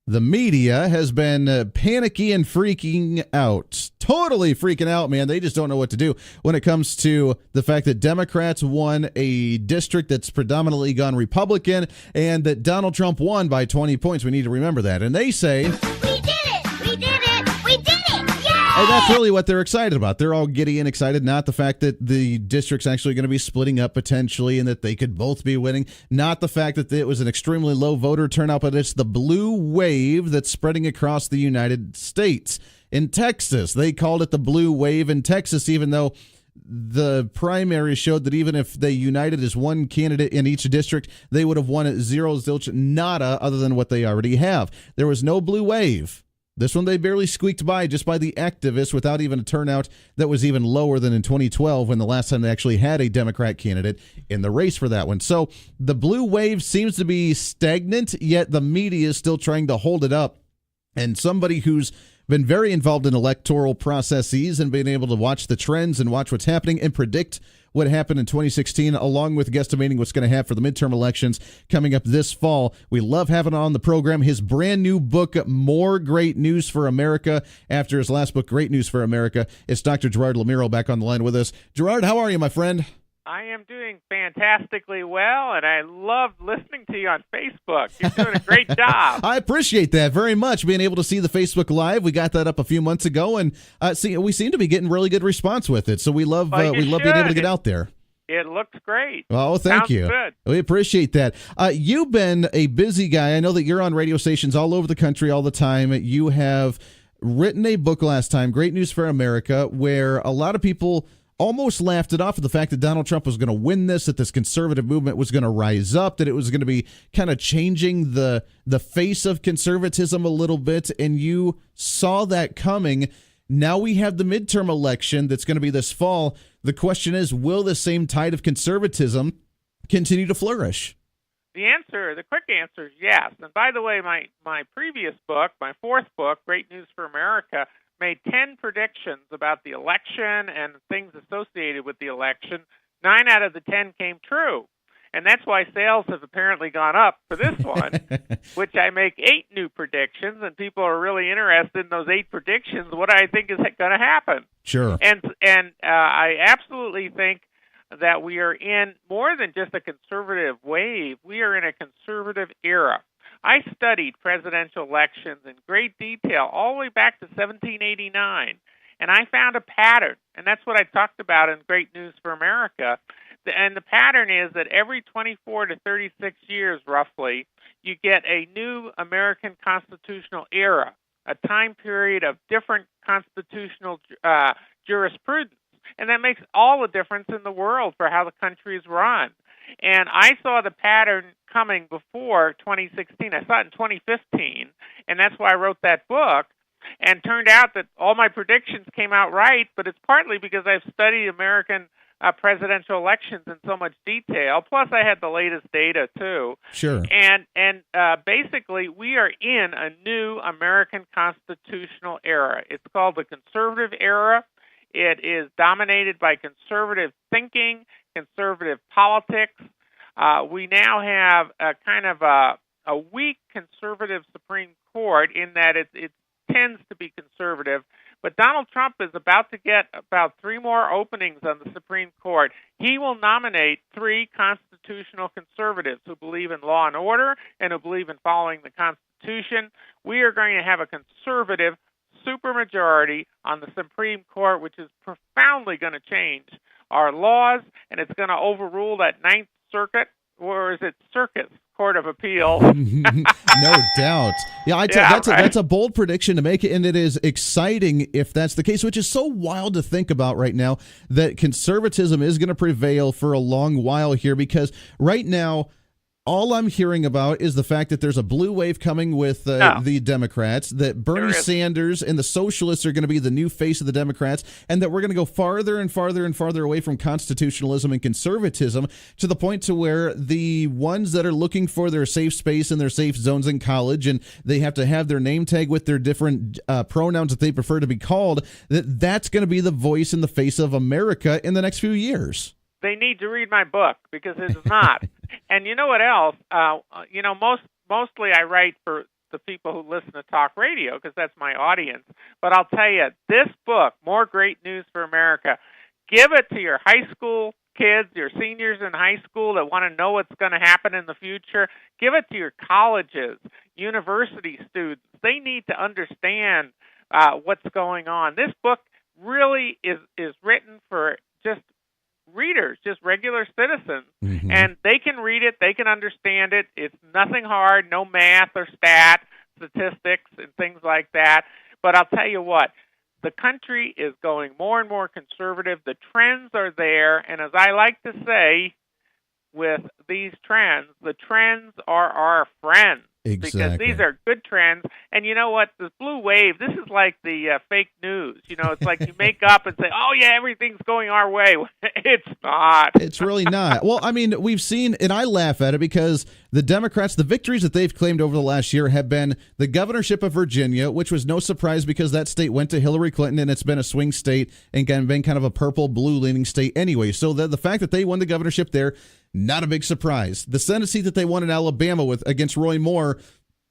the media has been panicky and freaking out. Totally freaking out, man. They just don't know what to do when it comes to the fact that Democrats won a district that's predominantly gone Republican and that Donald Trump won by 20 points. We need to remember that. And they say, We did it! We did it! We did it! Yay! and that's really what they're excited about. They're all giddy and excited, not the fact that the district's actually going to be splitting up potentially and that they could both be winning, not the fact that it was an extremely low voter turnout, but it's the blue wave that's spreading across the United States. In Texas, they called it the blue wave in Texas, even though the primary showed that even if they united as one candidate in each district, they would have won at zero, zilch, nada, other than what they already have. There was no blue wave. This one they barely squeaked by just by the activists without even a turnout that was even lower than in 2012 when the last time they actually had a Democrat candidate in the race for that one. So the blue wave seems to be stagnant, yet the media is still trying to hold it up. And somebody who's been very involved in electoral processes and being able to watch the trends and watch what's happening and predict what happened in 2016, along with guesstimating what's going to happen for the midterm elections coming up this fall. We love having on the program his brand new book, More Great News for America. After his last book, Great News for America, it's Dr. Gerard Lamiero back on the line with us. Gerard, how are you, my friend? I am doing fantastically well, and I love listening to you on Facebook. You're doing a great job. I appreciate that very much, being able to see the Facebook Live. We got that up a few months ago, and we seem to be getting really good response with it. So we love being able to get out there. It looks great. Oh, thank Sounds you. Good. We appreciate that. You've been a busy guy. I know that you're on radio stations all over the country all the time. You have written a book last time, Great News for America, where a lot of people almost laughed it off of the fact that Donald Trump was going to win this, that this conservative movement was going to rise up, that it was going to be kind of changing the face of conservatism a little bit, and you saw that coming. Now we have the midterm election that's going to be this fall. The question is, will the same tide of conservatism continue to flourish? The quick answer is yes. And by the way, my previous book, my fourth book, Great News for America, made 10 predictions about the election and things associated with the election. 9 out of the 10 came true. And that's why sales have apparently gone up for this one, which I make 8 new predictions, and people are really interested in those 8 predictions, what I think is going to happen. Sure. And I absolutely think that we are in more than just a conservative wave. We are in a conservative era. I studied presidential elections in great detail all the way back to 1789, and I found a pattern, and that's what I talked about in Great News for America. And the pattern is that every 24 to 36 years, roughly, you get a new American constitutional era, a time period of different constitutional jurisprudence, and that makes all the difference in the world for how the country is run. And I saw the pattern coming before 2016. I saw it in 2015, and that's why I wrote that book. And turned out that all my predictions came out right, but it's partly because I've studied American presidential elections in so much detail. Plus, I had the latest data, too. Sure. And basically, we are in a new American constitutional era. It's called the conservative era. It is dominated by conservative thinking, conservative politics. We now have a kind of a weak conservative Supreme Court in that it tends to be conservative. But Donald Trump is about to get about 3 more openings on the Supreme Court. He will nominate 3 constitutional conservatives who believe in law and order and who believe in following the Constitution. We are going to have a conservative supermajority on the Supreme Court, which is profoundly going to change our laws, and it's going to overrule that Ninth Circuit, or is it Circus Court of Appeals. No doubt. Yeah, that's a bold prediction to make, and it is exciting if that's the case, which is so wild to think about right now, that conservatism is going to prevail for a long while here, because right now, all I'm hearing about is the fact that there's a blue wave coming with the Democrats, that Bernie Sanders and the socialists are going to be the new face of the Democrats, and that we're going to go farther and farther and farther away from constitutionalism and conservatism, to the point to where the ones that are looking for their safe space and their safe zones in college, and they have to have their name tag with their different pronouns that they prefer to be called, that's going to be the voice and the face of America in the next few years. They need to read my book, because it is not. And you know what else? Mostly I write for the people who listen to talk radio, because that's my audience. But I'll tell you, this book, More Great News for America, give it to your high school kids, your seniors in high school that want to know what's going to happen in the future. Give it to your colleges, university students. They need to understand what's going on. This book really is written for just readers, just regular citizens, and they can read it, they can understand it. It's nothing hard, no math or statistics and things like that. But I'll tell you what, the country is going more and more conservative. The trends are there, and as I like to say with these trends, the trends are our friends. Exactly. Because these are good trends. And you know what? The blue wave, this is like the fake news. It's like you make up and say, oh, yeah, everything's going our way. It's not. It's really not. Well, I mean, we've seen, and I laugh at it, because the Democrats, the victories that they've claimed over the last year have been the governorship of Virginia, which was no surprise because that state went to Hillary Clinton, and it's been a swing state and been kind of a purple-blue leaning state anyway. So the fact that they won the governorship there, not a big surprise. The Senate seat that they won in Alabama against Roy Moore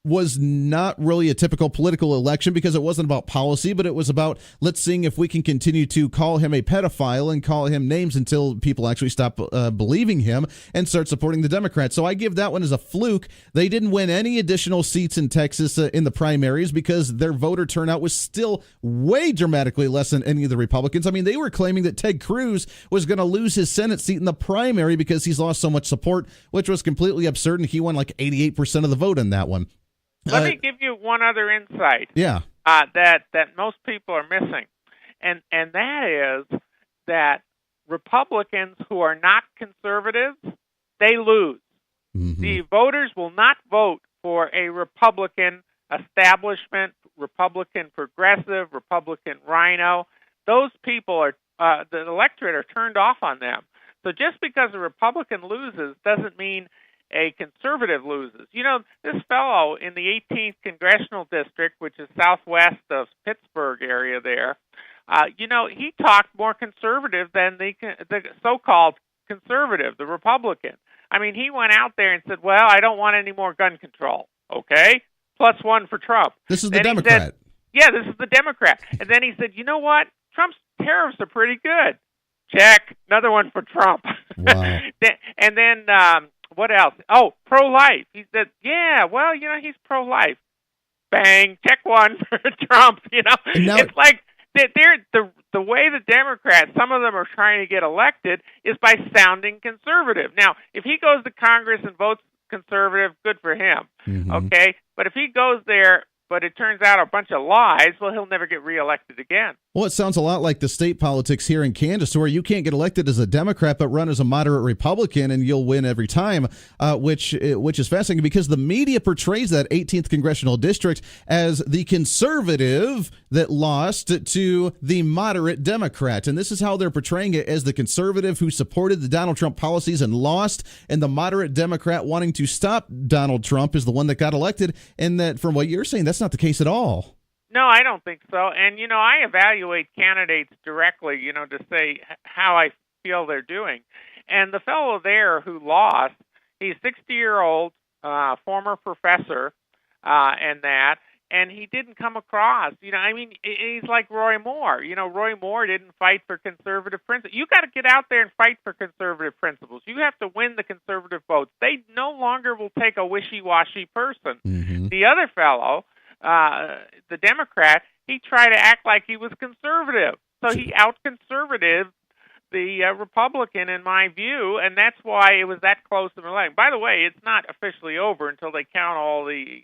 was not really a typical political election, because it wasn't about policy, but it was about, let's see if we can continue to call him a pedophile and call him names until people actually stop believing him and start supporting the Democrats. So I give that one as a fluke. They didn't win any additional seats in Texas in the primaries, because their voter turnout was still way dramatically less than any of the Republicans. I mean, they were claiming that Ted Cruz was going to lose his Senate seat in the primary because he's lost so much support, which was completely absurd, and he won like 88% of the vote in that one. Let me give you one other insight. Yeah. That most people are missing, and that is that Republicans who are not conservatives, they lose. The voters will not vote for a Republican establishment, Republican progressive, Republican rhino. Those people are the electorate are turned off on them. So just because a Republican loses doesn't mean a conservative loses. This fellow in the 18th Congressional District, which is southwest of Pittsburgh area there, he talked more conservative than the so-called conservative, the Republican. I mean, he went out there and said, well, I don't want any more gun control. Okay? +1 for Trump. This is the Democrat. This is the Democrat. And then he said, you know what? Trump's tariffs are pretty good. Check. Another one for Trump. Wow. And then... what else? Oh, pro-life. He said, yeah, well, he's pro-life. Bang, check one for Trump. It's like they're the way the Democrats, some of them are trying to get elected, is by sounding conservative. Now, if he goes to Congress and votes conservative, good for him. Okay? But if he goes there, but it turns out a bunch of lies, well, he'll never get reelected again. Well, it sounds a lot like the state politics here in Kansas, where you can't get elected as a Democrat but run as a moderate Republican and you'll win every time, which is fascinating, because the media portrays that 18th Congressional District as the conservative that lost to the moderate Democrat. And this is how they're portraying it, as the conservative who supported the Donald Trump policies and lost, and the moderate Democrat wanting to stop Donald Trump is the one that got elected. And that, from what you're saying, that's not the case at all. No, I don't think so. And, I evaluate candidates directly, to say how I feel they're doing. And the fellow there who lost, he's 60-year-old, former professor, and he didn't come across, he's like Roy Moore. Roy Moore didn't fight for conservative principles. You got to get out there and fight for conservative principles. You have to win the conservative votes. They no longer will take a wishy-washy person. The other fellow, the Democrat, he tried to act like he was conservative. So he out-conservative the Republican, in my view, and that's why it was that close of an election. By the way, it's not officially over until they count all the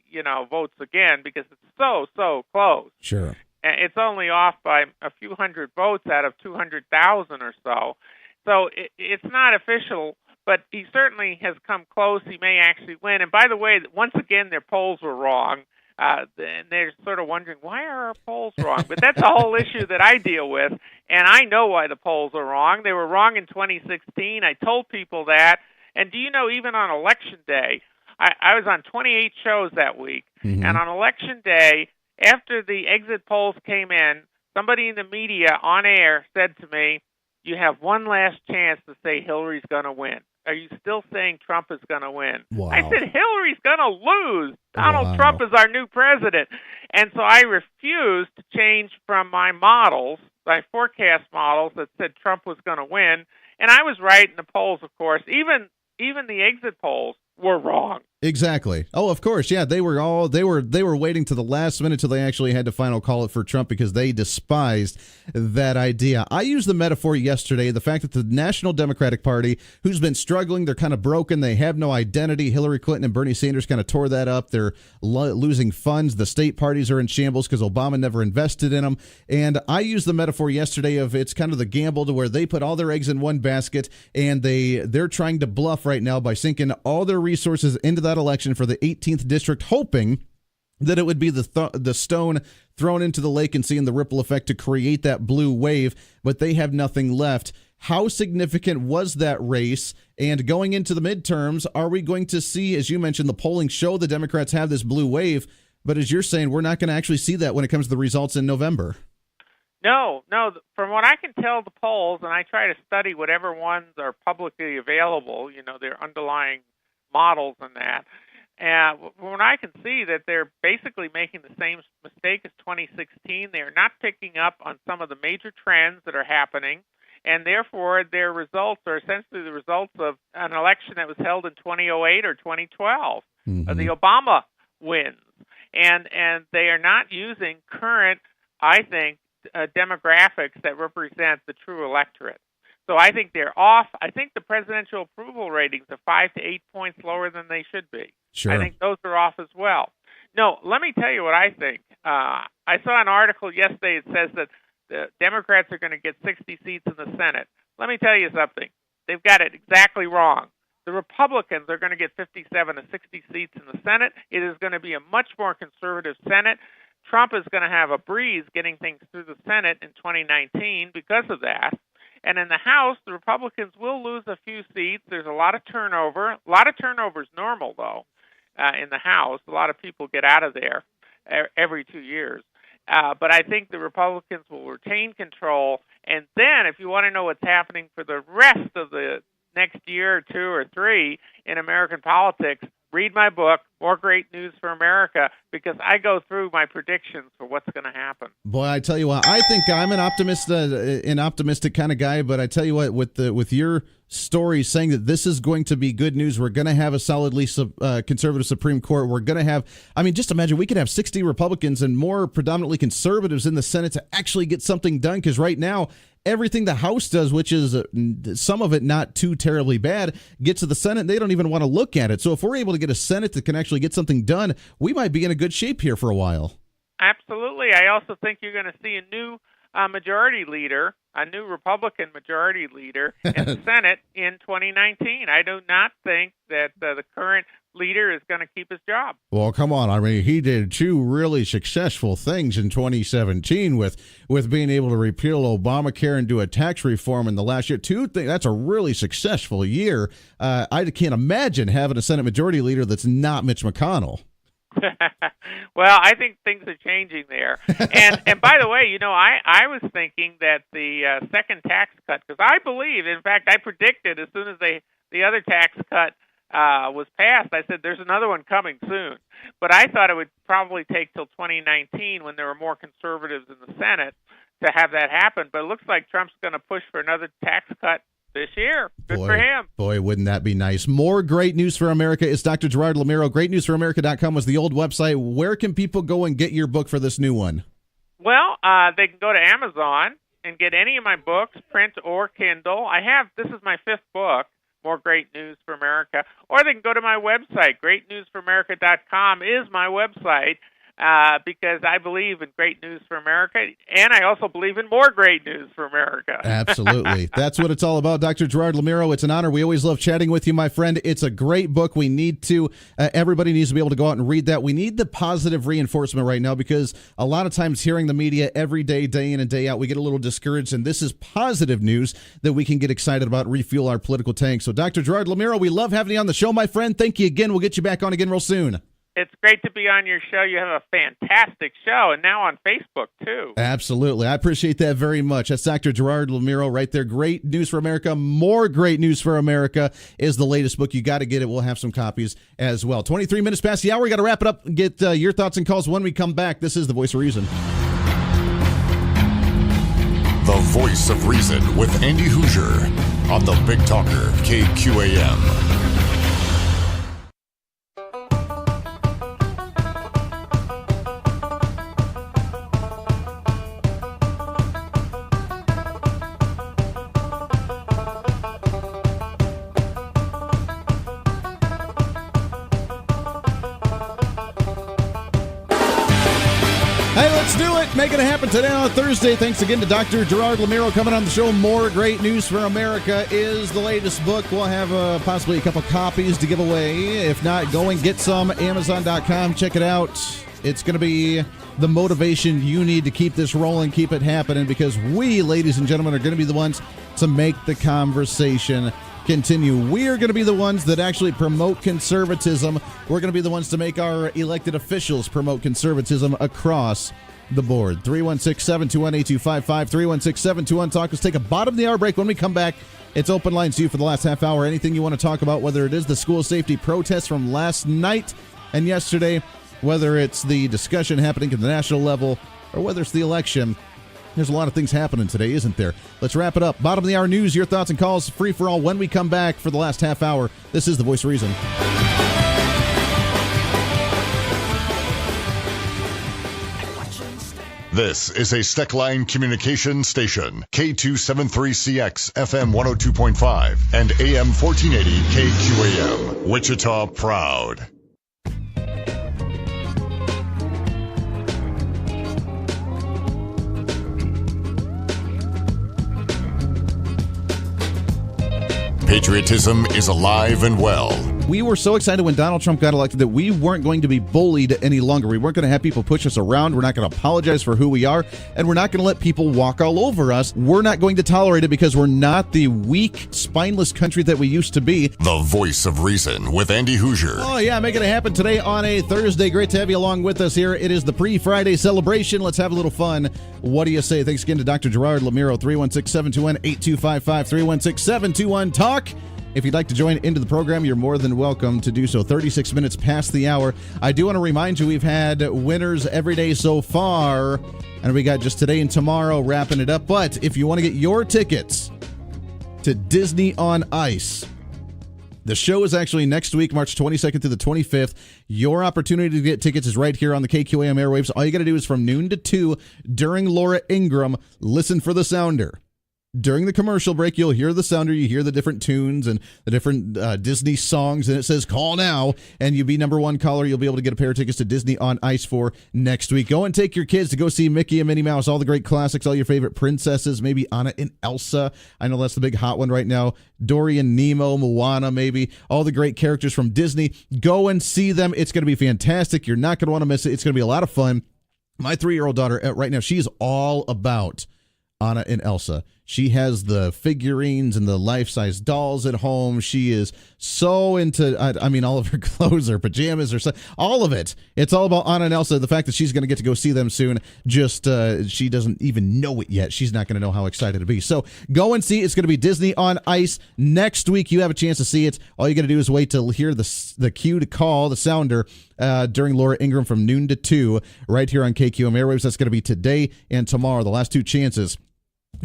votes again, because it's so close. Sure. And it's only off by a few hundred votes out of 200,000 or so. So it's not official, but he certainly has come close. He may actually win. And by the way, once again, their polls were wrong. And they're sort of wondering, why are our polls wrong? But that's a whole issue that I deal with, and I know why the polls are wrong. They were wrong in 2016. I told people that. And do you know, even on Election Day, I was on 28 shows that week, and on Election Day, after the exit polls came in, somebody in the media on air said to me, you have one last chance to say Hillary's going to win. Are you still saying Trump is going to win? Wow. I said, Hillary's going to lose. Donald Trump is our new president. And so I refused to change from my models, my forecast models that said Trump was going to win. And I was right in the polls, of course. Even the exit polls were wrong. Exactly. Oh, of course. Yeah, they were waiting to the last minute till they actually had to final call it for Trump because they despised that idea. I used the metaphor yesterday, the fact that the National Democratic Party, who's been struggling, they're kind of broken, they have no identity. Hillary Clinton and Bernie Sanders kind of tore that up. They're losing funds. The state parties are in shambles because Obama never invested in them. And I used the metaphor yesterday of it's kind of the gamble to where they put all their eggs in one basket, and they're trying to bluff right now by sinking all their resources into that election for the 18th district, hoping that it would be the stone thrown into the lake and seeing the ripple effect to create that blue wave, but they have nothing left. How significant was that race? And going into the midterms, are we going to see, as you mentioned, the polling show the Democrats have this blue wave, but as you're saying, we're not going to actually see that when it comes to the results in November? No. From what I can tell, the polls, and I try to study whatever ones are publicly available, their underlying models and that. And when I can see that they're basically making the same mistake as 2016, they are not picking up on some of the major trends that are happening, and therefore their results are essentially the results of an election that was held in 2008 or 2012, the Obama wins. And they are not using current, I think, demographics that represent the true electorate. So I think they're off. I think the presidential approval ratings are 5 to 8 points lower than they should be. Sure. I think those are off as well. No, let me tell you what I think. I saw an article yesterday that says that the Democrats are going to get 60 seats in the Senate. Let me tell you something. They've got it exactly wrong. The Republicans are going to get 57 to 60 seats in the Senate. It is going to be a much more conservative Senate. Trump is going to have a breeze getting things through the Senate in 2019 because of that. And in the House, the Republicans will lose a few seats. There's a lot of turnover. A lot of turnover is normal, though, in the House. A lot of people get out of there every 2 years. But I think the Republicans will retain control. And then, if you want to know what's happening for the rest of the next year or 2 or 3 in American politics, read my book, More Great News for America, because I go through my predictions for what's going to happen. Boy, I tell you what, I think I'm an optimistic kind of guy, but I tell you what, with your story saying that this is going to be good news, we're going to have a solidly conservative Supreme Court. We're going to have, just imagine we could have 60 Republicans and more predominantly conservatives in the Senate to actually get something done, because right now, everything the House does, which is some of it not too terribly bad, gets to the Senate, they don't even want to look at it. So if we're able to get a Senate that can actually get something done, we might be in a good shape here for a while. Absolutely. I also think you're going to see a new majority leader, a new Republican majority leader in the Senate in 2019. I do not think that the current leader is going to keep his job. Well, come on. He did 2 really successful things in 2017 with being able to repeal Obamacare and do a tax reform in the last year. 2 things. That's a really successful year. I can't imagine having a Senate majority leader that's not Mitch McConnell. Well, I think things are changing there. And by the way, I was thinking that the second tax cut, because I believe, in fact, I predicted as soon as the other tax cut was passed, I said there's another one coming soon. But I thought it would probably take till 2019, when there were more conservatives in the Senate, to have that happen. But it looks like Trump's going to push for another tax cut this year. Good for him. Boy, wouldn't that be nice. More Great News for America is Dr. Gerard Lamiero. GreatNewsForAmerica.com was the old website. Where can people go and get your book for this new one? Well, they can go to Amazon, and get any of my books, print or Kindle. This is my 5th book, More Great News for America. Or they can go to my website. GreatNewsForAmerica.com is my website. Because I believe in great news for America, and I also believe in more great news for America. Absolutely. That's what it's all about. Dr. Gerard Lamiero, it's an honor. We always love chatting with you, my friend. It's a great book. We need to, everybody needs to be able to go out and read that. We need the positive reinforcement right now because a lot of times hearing the media every day, day in and day out, we get a little discouraged, and this is positive news that we can get excited about and refuel our political tank. So, Dr. Gerard Lamiero, we love having you on the show, my friend. Thank you again. We'll get you back on again real soon. It's great to be on your show. You have a fantastic show, and now on Facebook, too. Absolutely. I appreciate that very much. That's Dr. Gerard Lamiero right there. Great News for America. More Great News for America is the latest book. You got to get it. We'll have some copies as well. 23 minutes past the hour. We got to wrap it up and get your thoughts and calls when we come back. This is The Voice of Reason. The Voice of Reason with Andy Hoosier on the Big Talker, KQAM. Hey, let's do it. Making it happen today on Thursday. Thanks again to Dr. Gerard Lamiero coming on the show. More Great News for America is the latest book. We'll have possibly a couple copies to give away. If not, go and get some. Amazon.com. Check it out. It's going to be the motivation you need to keep this rolling, keep it happening, because we, ladies and gentlemen, are going to be the ones to make the conversation continue. We are going to be the ones that actually promote conservatism. We're going to be the ones to make our elected officials promote conservatism across the board. 316-721-8255, 316-721-TALK. Let's take a bottom-of-the-hour break. When we come back, it's open lines to you for the last half hour. Anything you want to talk about, whether it is the school safety protests from last night and yesterday, whether it's the discussion happening at the national level, or whether it's the election. There's a lot of things happening today, isn't there? Let's wrap it up. Bottom of the hour news, your thoughts and calls, free for all when we come back for the last half hour. This is The Voice of Reason. This is a Steckline communication station, K273CX, FM 102.5, and AM 1480 KQAM, Wichita proud. Patriotism is alive and well. We were so excited when Donald Trump got elected that we weren't going to be bullied any longer. We weren't going to have people push us around. We're not going to apologize for who we are, and we're not going to let people walk all over us. We're not going to tolerate it because we're not the weak, spineless country that we used to be. The Voice of Reason with Andy Hoosier. Oh, yeah, making it happen today on a Thursday. Great to have you along with us here. It is the pre-Friday celebration. Let's have a little fun. What do you say? Thanks again to Dr. Gerard Lamiero, 316-721-8255, 316-721-TALK. If you'd like to join into the program, you're more than welcome to do so. 36 minutes past the hour. I do want to remind you we've had winners every day so far, and we got just today and tomorrow wrapping it up. But if you want to get your tickets to Disney on Ice, the show is actually next week, March 22nd through the 25th. Your opportunity to get tickets is right here on the KQAM airwaves. All you got to do is from noon to 2 during Laura Ingraham, listen for the sounder. During the commercial break, you'll hear the sounder. You hear the different tunes and the different Disney songs, and it says call now, and you'll be number one caller. You'll be able to get a pair of tickets to Disney on Ice for next week. Go and take your kids to go see Mickey and Minnie Mouse, all the great classics, all your favorite princesses, maybe Anna and Elsa. I know that's the big hot one right now. Dory and Nemo, Moana, maybe. All the great characters from Disney. Go and see them. It's going to be fantastic. You're not going to want to miss it. It's going to be a lot of fun. My 3-year-old daughter right now, she's all about Anna and Elsa. She has the figurines and the life-size dolls at home. She is so into, all of her clothes, her pajamas, all of it. It's all about Anna and Elsa. The fact that she's going to get to go see them soon, she doesn't even know it yet. She's not going to know how excited to be. So go and see. It's going to be Disney on Ice. Next week, you have a chance to see it. All you got to do is wait to hear the cue to call, the sounder, during Laura Ingraham from noon to 2, right here on KQM Airwaves. That's going to be today and tomorrow, the last two chances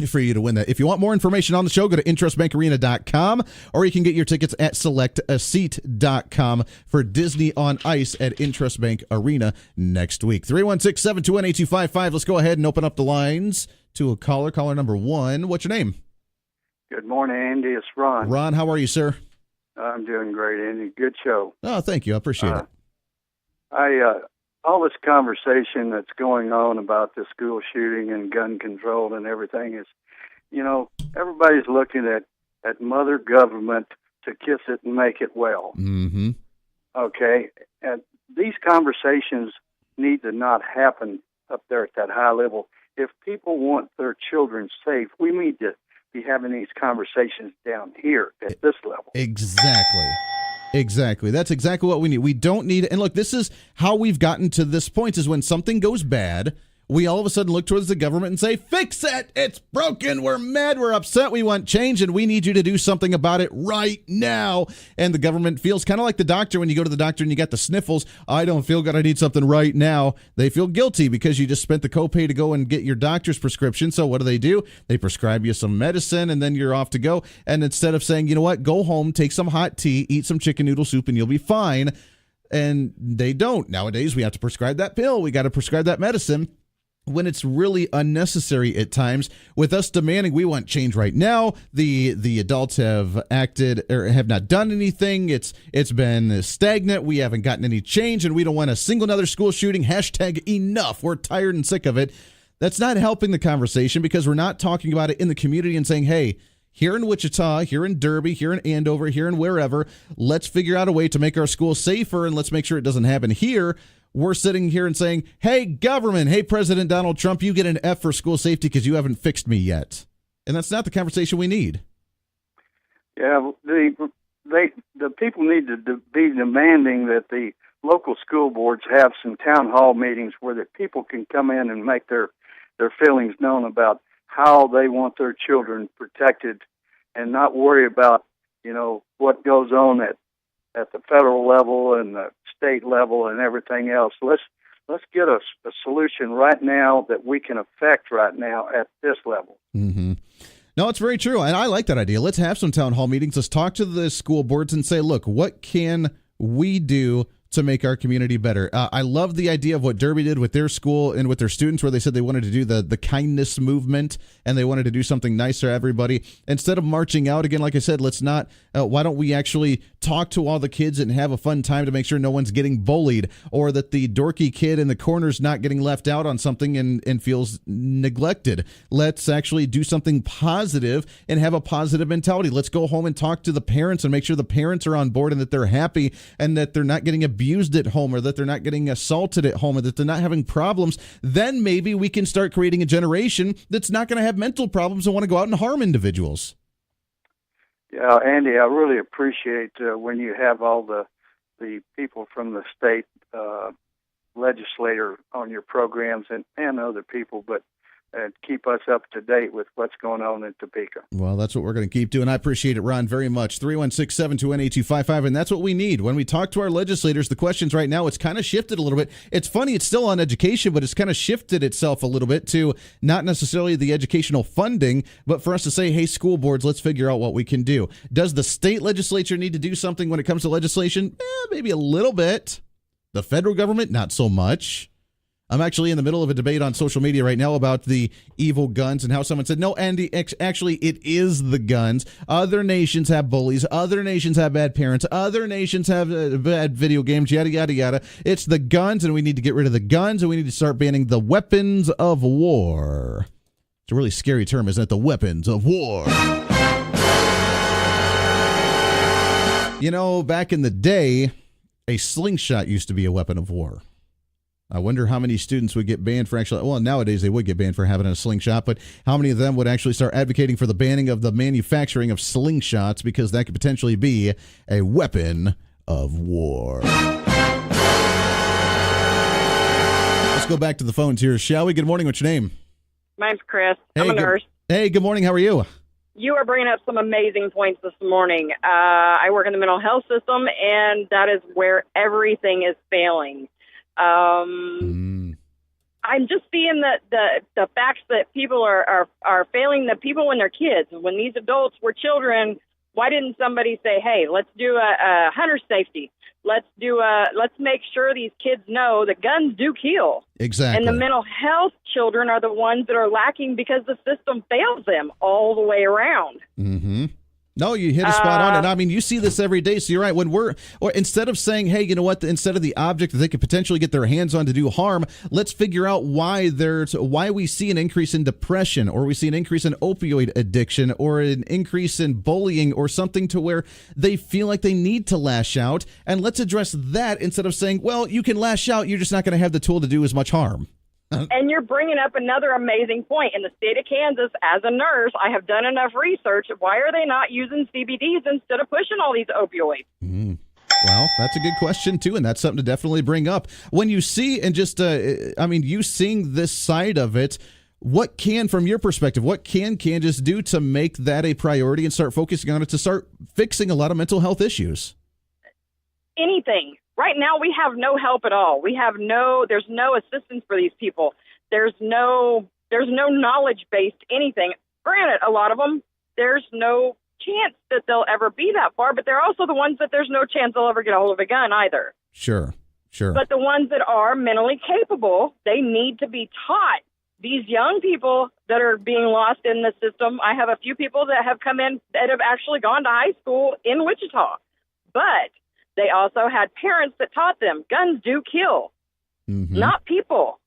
for you to win that. If you want more information on the show, go to interestbankarena.com, or you can get your tickets at selectaseat.com for Disney on Ice at Interest Bank Arena next week. 316-721-8255. Let's go ahead and open up the lines to a caller number 1. What's your name? Good morning, Andy. It's Ron. Ron, how are you, sir? I'm doing great, Andy. Good show. Oh, thank you. I appreciate it. All this conversation that's going on about the school shooting and gun control and everything is, everybody's looking at mother government to kiss it and make it well. Mm-hmm. Okay? And these conversations need to not happen up there at that high level. If people want their children safe, we need to be having these conversations down here at this level. Exactly. That's exactly what we need. We don't need, and look, this is how we've gotten to this point, is when something goes bad, we all of a sudden look towards the government and say, fix it! It's broken! We're mad! We're upset! We want change, and we need you to do something about it right now. And the government feels kind of like the doctor when you go to the doctor and you got the sniffles. I don't feel good. I need something right now. They feel guilty because you just spent the copay to go and get your doctor's prescription. So what do? They prescribe you some medicine, and then you're off to go. And instead of saying, you know what, go home, take some hot tea, eat some chicken noodle soup, and you'll be fine. And they don't. Nowadays, we have to prescribe that pill. We got to prescribe that medicine, when it's really unnecessary at times. With us demanding we want change right now, the adults have acted or have not done anything. It's been stagnant. We haven't gotten any change, and we don't want a single another school shooting. # enough. We're tired and sick of it. That's not helping the conversation, because we're not talking about it in the community and saying, hey, here in Wichita, here in Derby, here in Andover, here in wherever, let's figure out a way to make our schools safer, and let's make sure it doesn't happen here. We're sitting here and saying, hey, government, hey, President Donald Trump, you get an F for school safety because you haven't fixed me yet. And that's not the conversation we need. Yeah, the people need to be demanding that the local school boards have some town hall meetings where the people can come in and make their feelings known about how they want their children protected, and not worry about, what goes on at the federal level and the state level and everything else. Let's get a solution right now that we can affect right now at this level. Mm-hmm. No, it's very true, and I like that idea. Let's have some town hall meetings. Let's talk to the school boards and say, look, what can we do to make our community better? I love the idea of what Derby did with their school and with their students, where they said they wanted to do the kindness movement, and they wanted to do something nice for everybody. Instead of marching out, again, like I said, let's not, why don't we actually talk to all the kids and have a fun time to make sure no one's getting bullied, or that the dorky kid in the corner's not getting left out on something and feels neglected. Let's actually do something positive and have a positive mentality. Let's go home and talk to the parents and make sure the parents are on board and that they're happy and that they're not getting abused at home, or that they're not getting assaulted at home, or that they're not having problems. Then maybe we can start creating a generation that's not going to have mental problems and want to go out and harm individuals. Yeah, Andy, I really appreciate when you have all the people from the state legislator on your programs and other people, but keep us up to date with what's going on in Topeka. Well, that's what we're going to keep doing. I appreciate it, Ron, very much. 316-721-8255, and that's what we need. When we talk to our legislators, the questions right now, it's kind of shifted a little bit. It's funny, it's still on education, but it's kind of shifted itself a little bit to not necessarily the educational funding, but for us to say, hey, school boards, let's figure out what we can do. Does the state legislature need to do something when it comes to legislation? Maybe a little bit. The federal government, not so much. I'm actually in the middle of a debate on social media right now about the evil guns and how someone said, no, Andy, actually, it is the guns. Other nations have bullies. Other nations have bad parents. Other nations have bad video games, yada, yada, yada. It's the guns, and we need to get rid of the guns, and we need to start banning the weapons of war. It's a really scary term, isn't it? The weapons of war. Back in the day, a slingshot used to be a weapon of war. I wonder how many students would get banned for nowadays they would get banned for having a slingshot, but how many of them would actually start advocating for the banning of the manufacturing of slingshots, because that could potentially be a weapon of war. Let's go back to the phones here, shall we? Good morning. What's your name? Mine's Chris. I'm a nurse. Hey, good morning. How are you? You are bringing up some amazing points this morning. I work in the mental health system, and that is where everything is failing. I'm just seeing the facts that people are failing the people when they're kids. When these adults were children, Why didn't somebody say, hey, let's do a hunter safety? Let's make sure these kids know that guns do kill. Exactly. And the mental health children are the ones that are lacking because the system fails them all the way around. Mm-hmm. No, you hit a spot on it. I mean, you see this every day. So you're right. Or instead of saying, hey, you know what, instead of the object that they could potentially get their hands on to do harm, let's figure out why we see an increase in depression, or we see an increase in opioid addiction, or an increase in bullying, or something to where they feel like they need to lash out. And let's address that instead of saying, well, you can lash out, you're just not going to have the tool to do as much harm. And you're bringing up another amazing point. In the state of Kansas, as a nurse, I have done enough research. Why are they not using CBDs instead of pushing all these opioids? Well, that's a good question, too, and that's something to definitely bring up. When you see, and just, you seeing this side of it, what can, from your perspective, what can Kansas do to make that a priority and start focusing on it, to start fixing a lot of mental health issues? Anything. Right now, we have no help at all. There's no assistance for these people. There's no knowledge-based anything. Granted, a lot of them, there's no chance that they'll ever be that far, but they're also the ones that there's no chance they'll ever get a hold of a gun either. Sure. But the ones that are mentally capable, they need to be taught. These young people that are being lost in the system, I have a few people that have come in that have actually gone to high school in Wichita, but they also had parents that taught them guns do kill, not people.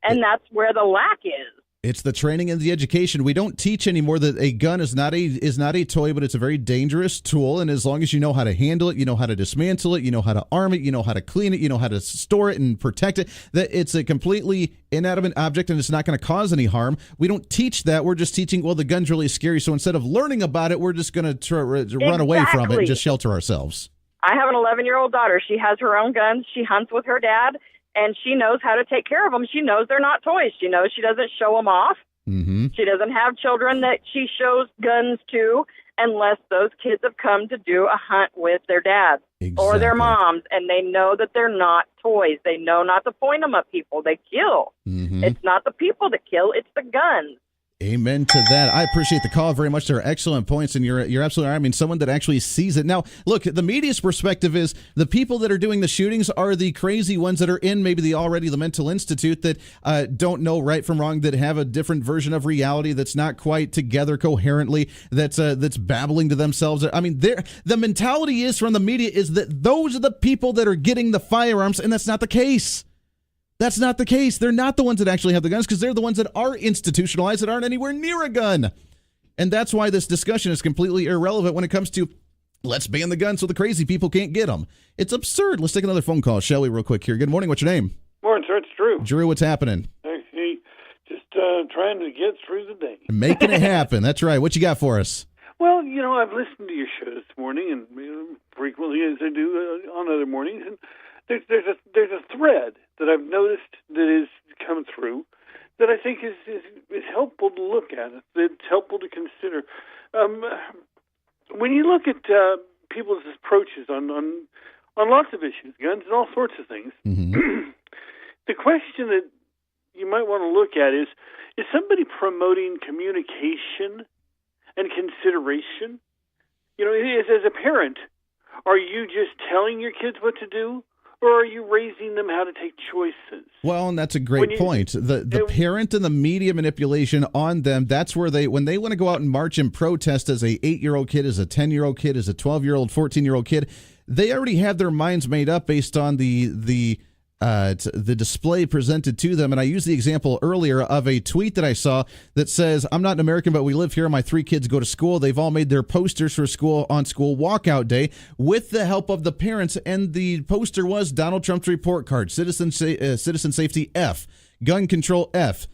And that's where the lack is. It's the training and the education. We don't teach anymore that a gun is not a toy, but it's a very dangerous tool. And as long as you know how to handle it, you know how to dismantle it, you know how to arm it, you know how to clean it, you know how to store it and protect it, that it's a completely inanimate object and it's not going to cause any harm. We don't teach that. We're just teaching, well, the gun's really scary. So instead of learning about it, we're just going to run away from it and just shelter ourselves. I have an 11-year-old daughter. She has her own guns. She hunts with her dad. And she knows how to take care of them. She knows they're not toys. She knows she doesn't show them off. She doesn't have children that she shows guns to unless those kids have come to do a hunt with their dads or their moms, and they know that they're not toys. They know not to point them at people. They kill. It's not the people that kill. It's the guns. Amen to that. I appreciate the call very much. They're excellent points, and you're absolutely right. I mean, someone that actually sees it. Now, look, the media's perspective is the people that are doing the shootings are the crazy ones that are in maybe the mental institute that don't know right from wrong, that have a different version of reality that's not quite together coherently, that's babbling to themselves. I mean, the mentality is from the media is that those are the people that are getting the firearms, and that's not the case. That's not the case. They're not the ones that actually have the guns because they're the ones that are institutionalized that aren't anywhere near a gun. And that's why this discussion is completely irrelevant when it comes to let's ban the guns so the crazy people can't get them. It's absurd. Let's take another phone call, shall we, real quick here. Good morning. What's your name? Morning, sir. It's Drew. Drew, what's happening? Hey, just trying to get through the day. Making it happen. That's right. What you got for us? Well, I've listened to your show this morning, and frequently as I do on other mornings, and there's a thread that I've noticed that has come through that I think is helpful to look at. It's helpful to consider. When you look at people's approaches on lots of issues, guns and all sorts of things, the question that you might want to look at is somebody promoting communication and consideration? As a parent, are you just telling your kids what to do? Or are you raising them how to take choices? Well, and that's a great point. The parent and the media manipulation on them, that's where when they want to go out and march and protest as a 8-year-old kid, as a 10-year-old kid, as a 12-year-old, 14-year-old kid, they already have their minds made up based on the display presented to them. And I used the example earlier of a tweet that I saw that says, I'm not an American, but we live here. My 3 kids go to school. They've all made their posters for school on school walkout day with the help of the parents. And the poster was Donald Trump's report card, citizen safety F, gun control F,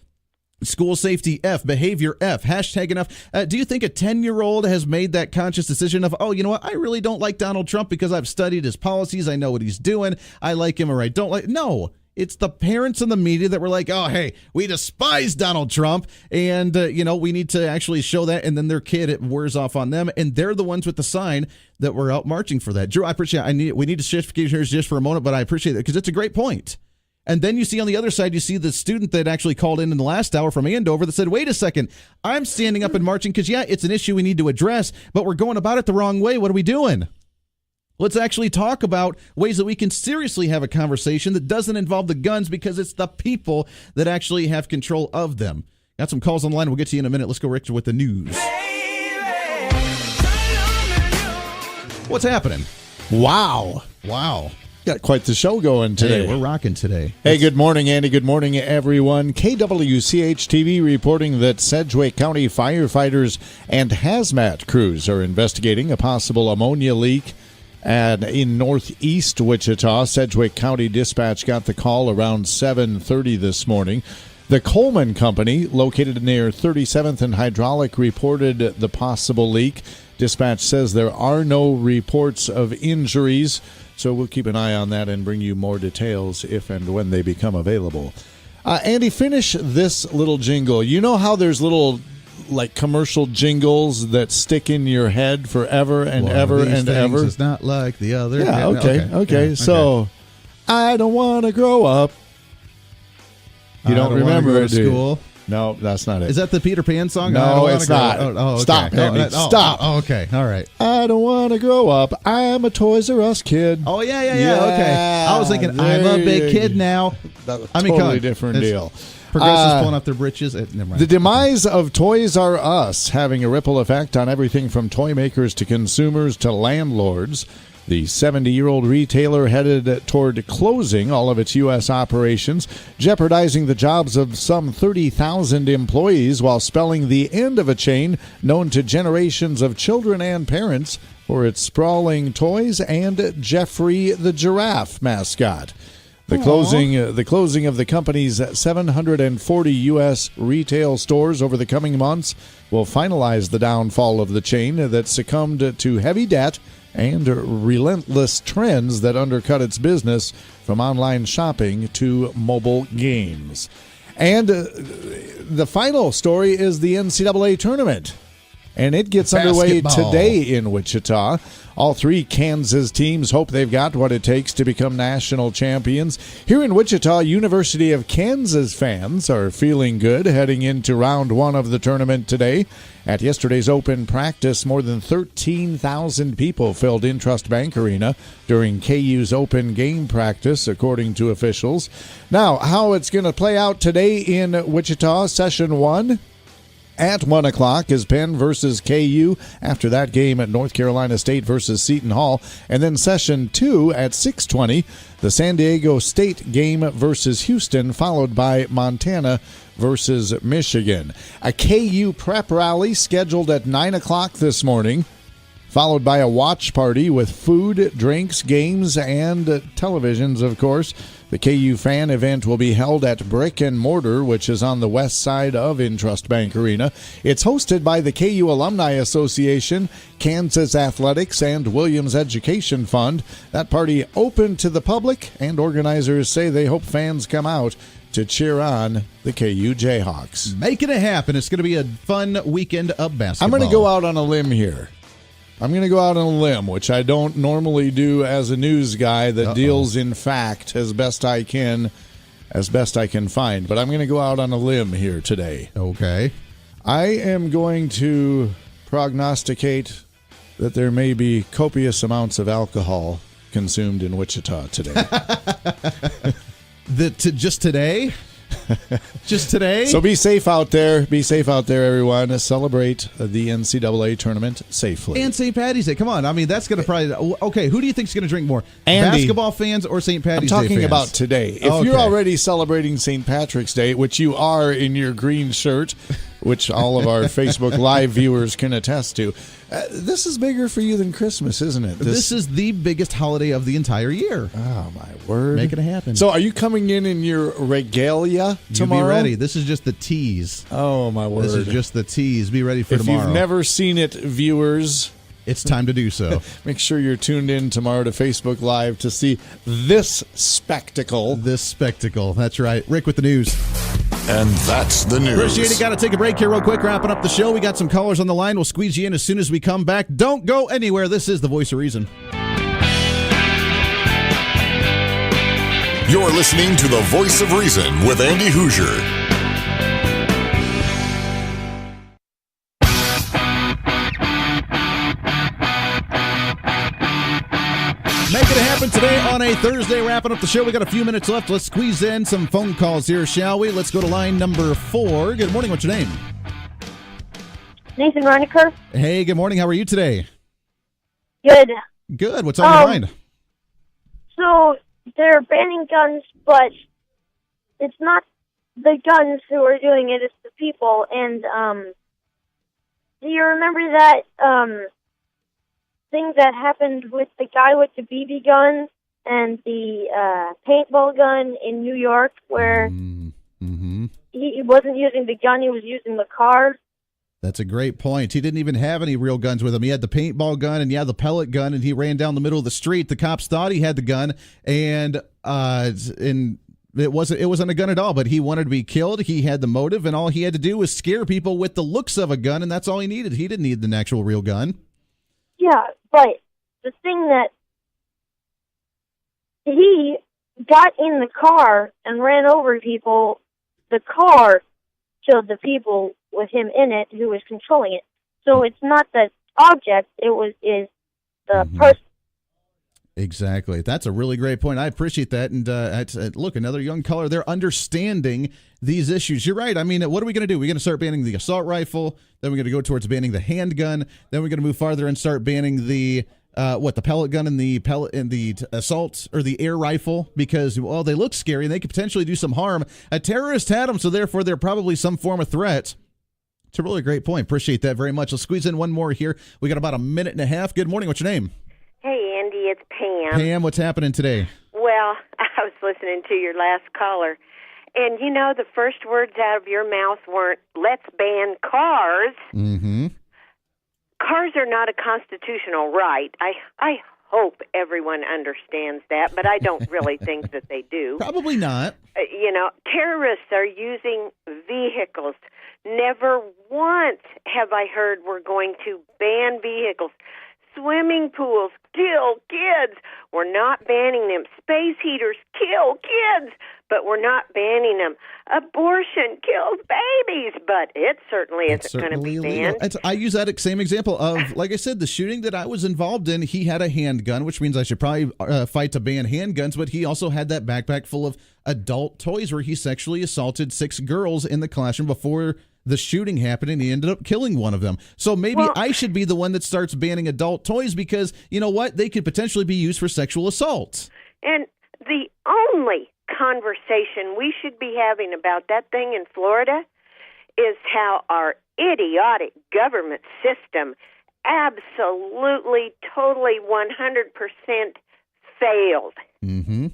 school safety F, behavior F, hashtag enough. Do you think a 10-year-old has made that conscious decision of, oh, you know what, I really don't like Donald Trump because I've studied his policies, I know what he's doing, I like him or I don't like? No, it's the parents and the media that were like, oh, hey, we despise Donald Trump, and, we need to actually show that, and then their kid, it wears off on them, and they're the ones with the sign that were out marching for that. Drew, I appreciate it. We need to shift gears just for a moment, but I appreciate it because it's a great point. And then you see on the other side, you see the student that actually called in the last hour from Andover that said, wait a second, I'm standing up and marching because, yeah, it's an issue we need to address, but we're going about it the wrong way. What are we doing? Let's actually talk about ways that we can seriously have a conversation that doesn't involve the guns because it's the people that actually have control of them. Got some calls on the line. We'll get to you in a minute. Let's go, Rick, with the news. What's happening? Wow. Got quite the show going today. Hey, we're rocking today. Hey, good morning, Andy. Good morning, everyone. KWCH-TV reporting that Sedgwick County firefighters and hazmat crews are investigating a possible ammonia leak in northeast Wichita. Sedgwick County Dispatch got the call around 7:30 this morning. The Coleman Company, located near 37th and Hydraulic, reported the possible leak. Dispatch says there are no reports of injuries, so we'll keep an eye on that and bring you more details if and when they become available. Andy, finish this little jingle. You know how there's little commercial jingles that stick in your head forever and ever and ever? It's not like the other. Yeah, okay. So, I don't want to grow up. You don't remember it, school? No, that's not it. Is that the Peter Pan song? No, it's not. Okay. Stop, Andy. Stop. Oh, okay. All right. I don't want to grow up. I'm a Toys R Us kid. Oh, yeah. Okay. I was thinking, I'm a big kid now. Totally different deal. Progressives pulling up their britches. Never mind. The demise of Toys R Us having a ripple effect on everything from toy makers to consumers to landlords. The 70-year-old retailer headed toward closing all of its U.S. operations, jeopardizing the jobs of some 30,000 employees while spelling the end of a chain known to generations of children and parents for its sprawling toys and Jeffrey the Giraffe mascot. The closing of the company's 740 U.S. retail stores over the coming months will finalize the downfall of the chain that succumbed to heavy debt and relentless trends that undercut its business, from online shopping to mobile games. And the final story is the NCAA tournament. And it gets underway today in Wichita. All three Kansas teams hope they've got what it takes to become national champions. Here in Wichita, University of Kansas fans are feeling good heading into round one of the tournament today. At yesterday's open practice, more than 13,000 people filled Intrust Bank Arena during KU's open game practice, according to officials. Now, how it's going to play out today in Wichita, session one. At 1 o'clock is Penn versus KU. After that game at North Carolina State versus Seton Hall. And then session 2 at 6:20, the San Diego State game versus Houston, followed by Montana versus Michigan. A KU prep rally scheduled at 9 o'clock this morning, followed by a watch party with food, drinks, games, and televisions, of course. The KU fan event will be held at Brick and Mortar, which is on the west side of Intrust Bank Arena. It's hosted by the KU Alumni Association, Kansas Athletics, and Williams Education Fund. That party open to the public, and organizers say they hope fans come out to cheer on the KU Jayhawks. Making it happen. It's going to be a fun weekend of basketball. I'm going to go out on a limb here. Which I don't normally do as a news guy that deals in fact as best I can find. But I'm going to go out on a limb here today. Okay. I am going to prognosticate that there may be copious amounts of alcohol consumed in Wichita today. Just today? Just today? So be safe out there. Be safe out there, everyone. Celebrate the NCAA tournament safely. And St. Patty's Day. Come on. I mean, that's going to probably... Okay, who do you think is going to drink more? Andy, basketball fans or St. Patty's Day fans? I'm talking about today. If you're already celebrating St. Patrick's Day, which you are in your green shirt, which all of our Facebook Live viewers can attest to, this is bigger for you than Christmas, isn't it? This is the biggest holiday of the entire year. Oh, my word. Making it happen. So are you coming in your regalia tomorrow? Be ready. This is just the tease. Oh, my word. This is just the tease. Be ready for tomorrow. If you've never seen it, viewers, it's time to do so. Make sure you're tuned in tomorrow to Facebook Live to see this spectacle. That's right. Rick with the news. And that's the news. Appreciate it. Got to take a break here real quick. Wrapping up the show. We got some callers on the line. We'll squeeze you in as soon as we come back. Don't go anywhere. This is the Voice of Reason. You're listening to the Voice of Reason with Andy Hoosier. Making it happen today on a Thursday, wrapping up the show. We got a few minutes left. Let's squeeze in some phone calls here, shall we? Let's go to line number 4. Good morning. What's your name? Nathan Reinecker. Hey, good morning. How are you today? Good. Good. What's on your mind? So they're banning guns, but it's not the guns who are doing it, it's the people. And do you remember that thing that happened with the guy with the BB gun and the paintball gun in New York, where he wasn't using the gun, he was using the car? That's a great point. He didn't even have any real guns with him. He had the paintball gun and the pellet gun, and he ran down the middle of the street. The cops thought he had the gun, and it wasn't a gun at all, but he wanted to be killed. He had the motive, and all he had to do was scare people with the looks of a gun, and that's all he needed. He didn't need an actual real gun. Yeah, but the thing that he got in the car and ran over people, the car killed the people with him in it who was controlling it. So it's not the object, is the person. Exactly. That's a really great point. I appreciate that. And look, another young caller, they're understanding these issues. You're right. I mean, what are we going to do? We're going to start banning the assault rifle. Then we're going to go towards banning the handgun. Then we're going to move farther and start banning the pellet gun and the assault or the air rifle, because, well, they look scary and they could potentially do some harm. A terrorist had them, so therefore they're probably some form of threat. It's a really great point. Appreciate that very much. Let's squeeze in one more here. We got about a minute and a half. Good morning. What's your name? Hey, Andy, it's Pam. Pam, what's happening today? Well, I was listening to your last caller, and you know the first words out of your mouth weren't, let's ban cars. Mm-hmm. Cars are not a constitutional right. I hope everyone understands that, but I don't really think that they do. Probably not. Terrorists are using vehicles. Never once have I heard we're going to ban vehicles. Swimming pools kill kids. We're not banning them. Space heaters kill kids, but we're not banning them. Abortion kills babies, but it certainly isn't going to be banned. I use that same example of, like I said, the shooting that I was involved in. He had a handgun, which means I should probably fight to ban handguns, but he also had that backpack full of adult toys where he sexually assaulted 6 girls in the classroom before the shooting happened, and he ended up killing one of them. So maybe I should be the one that starts banning adult toys, because you know what? They could potentially be used for sexual assault. And the only conversation we should be having about that thing in Florida is how our idiotic government system absolutely, totally, 100% failed. Mm-hmm.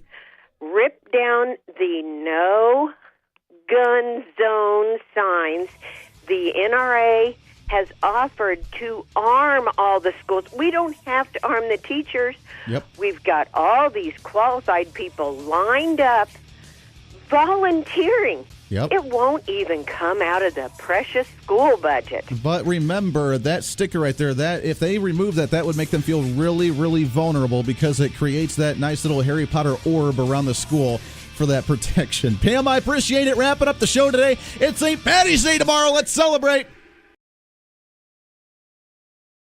Ripped down the no gun zone signs. The NRA has offered to arm all the schools. We don't have to arm the teachers. Yep. We've got all these qualified people lined up, volunteering. Yep. It won't even come out of the precious school budget. But remember, that sticker right there, that if they remove that, that would make them feel really, really vulnerable, because it creates that nice little Harry Potter orb around the school for that protection. Pam, I appreciate it. Wrapping up the show today. It's St. Patty's Day tomorrow. Let's celebrate.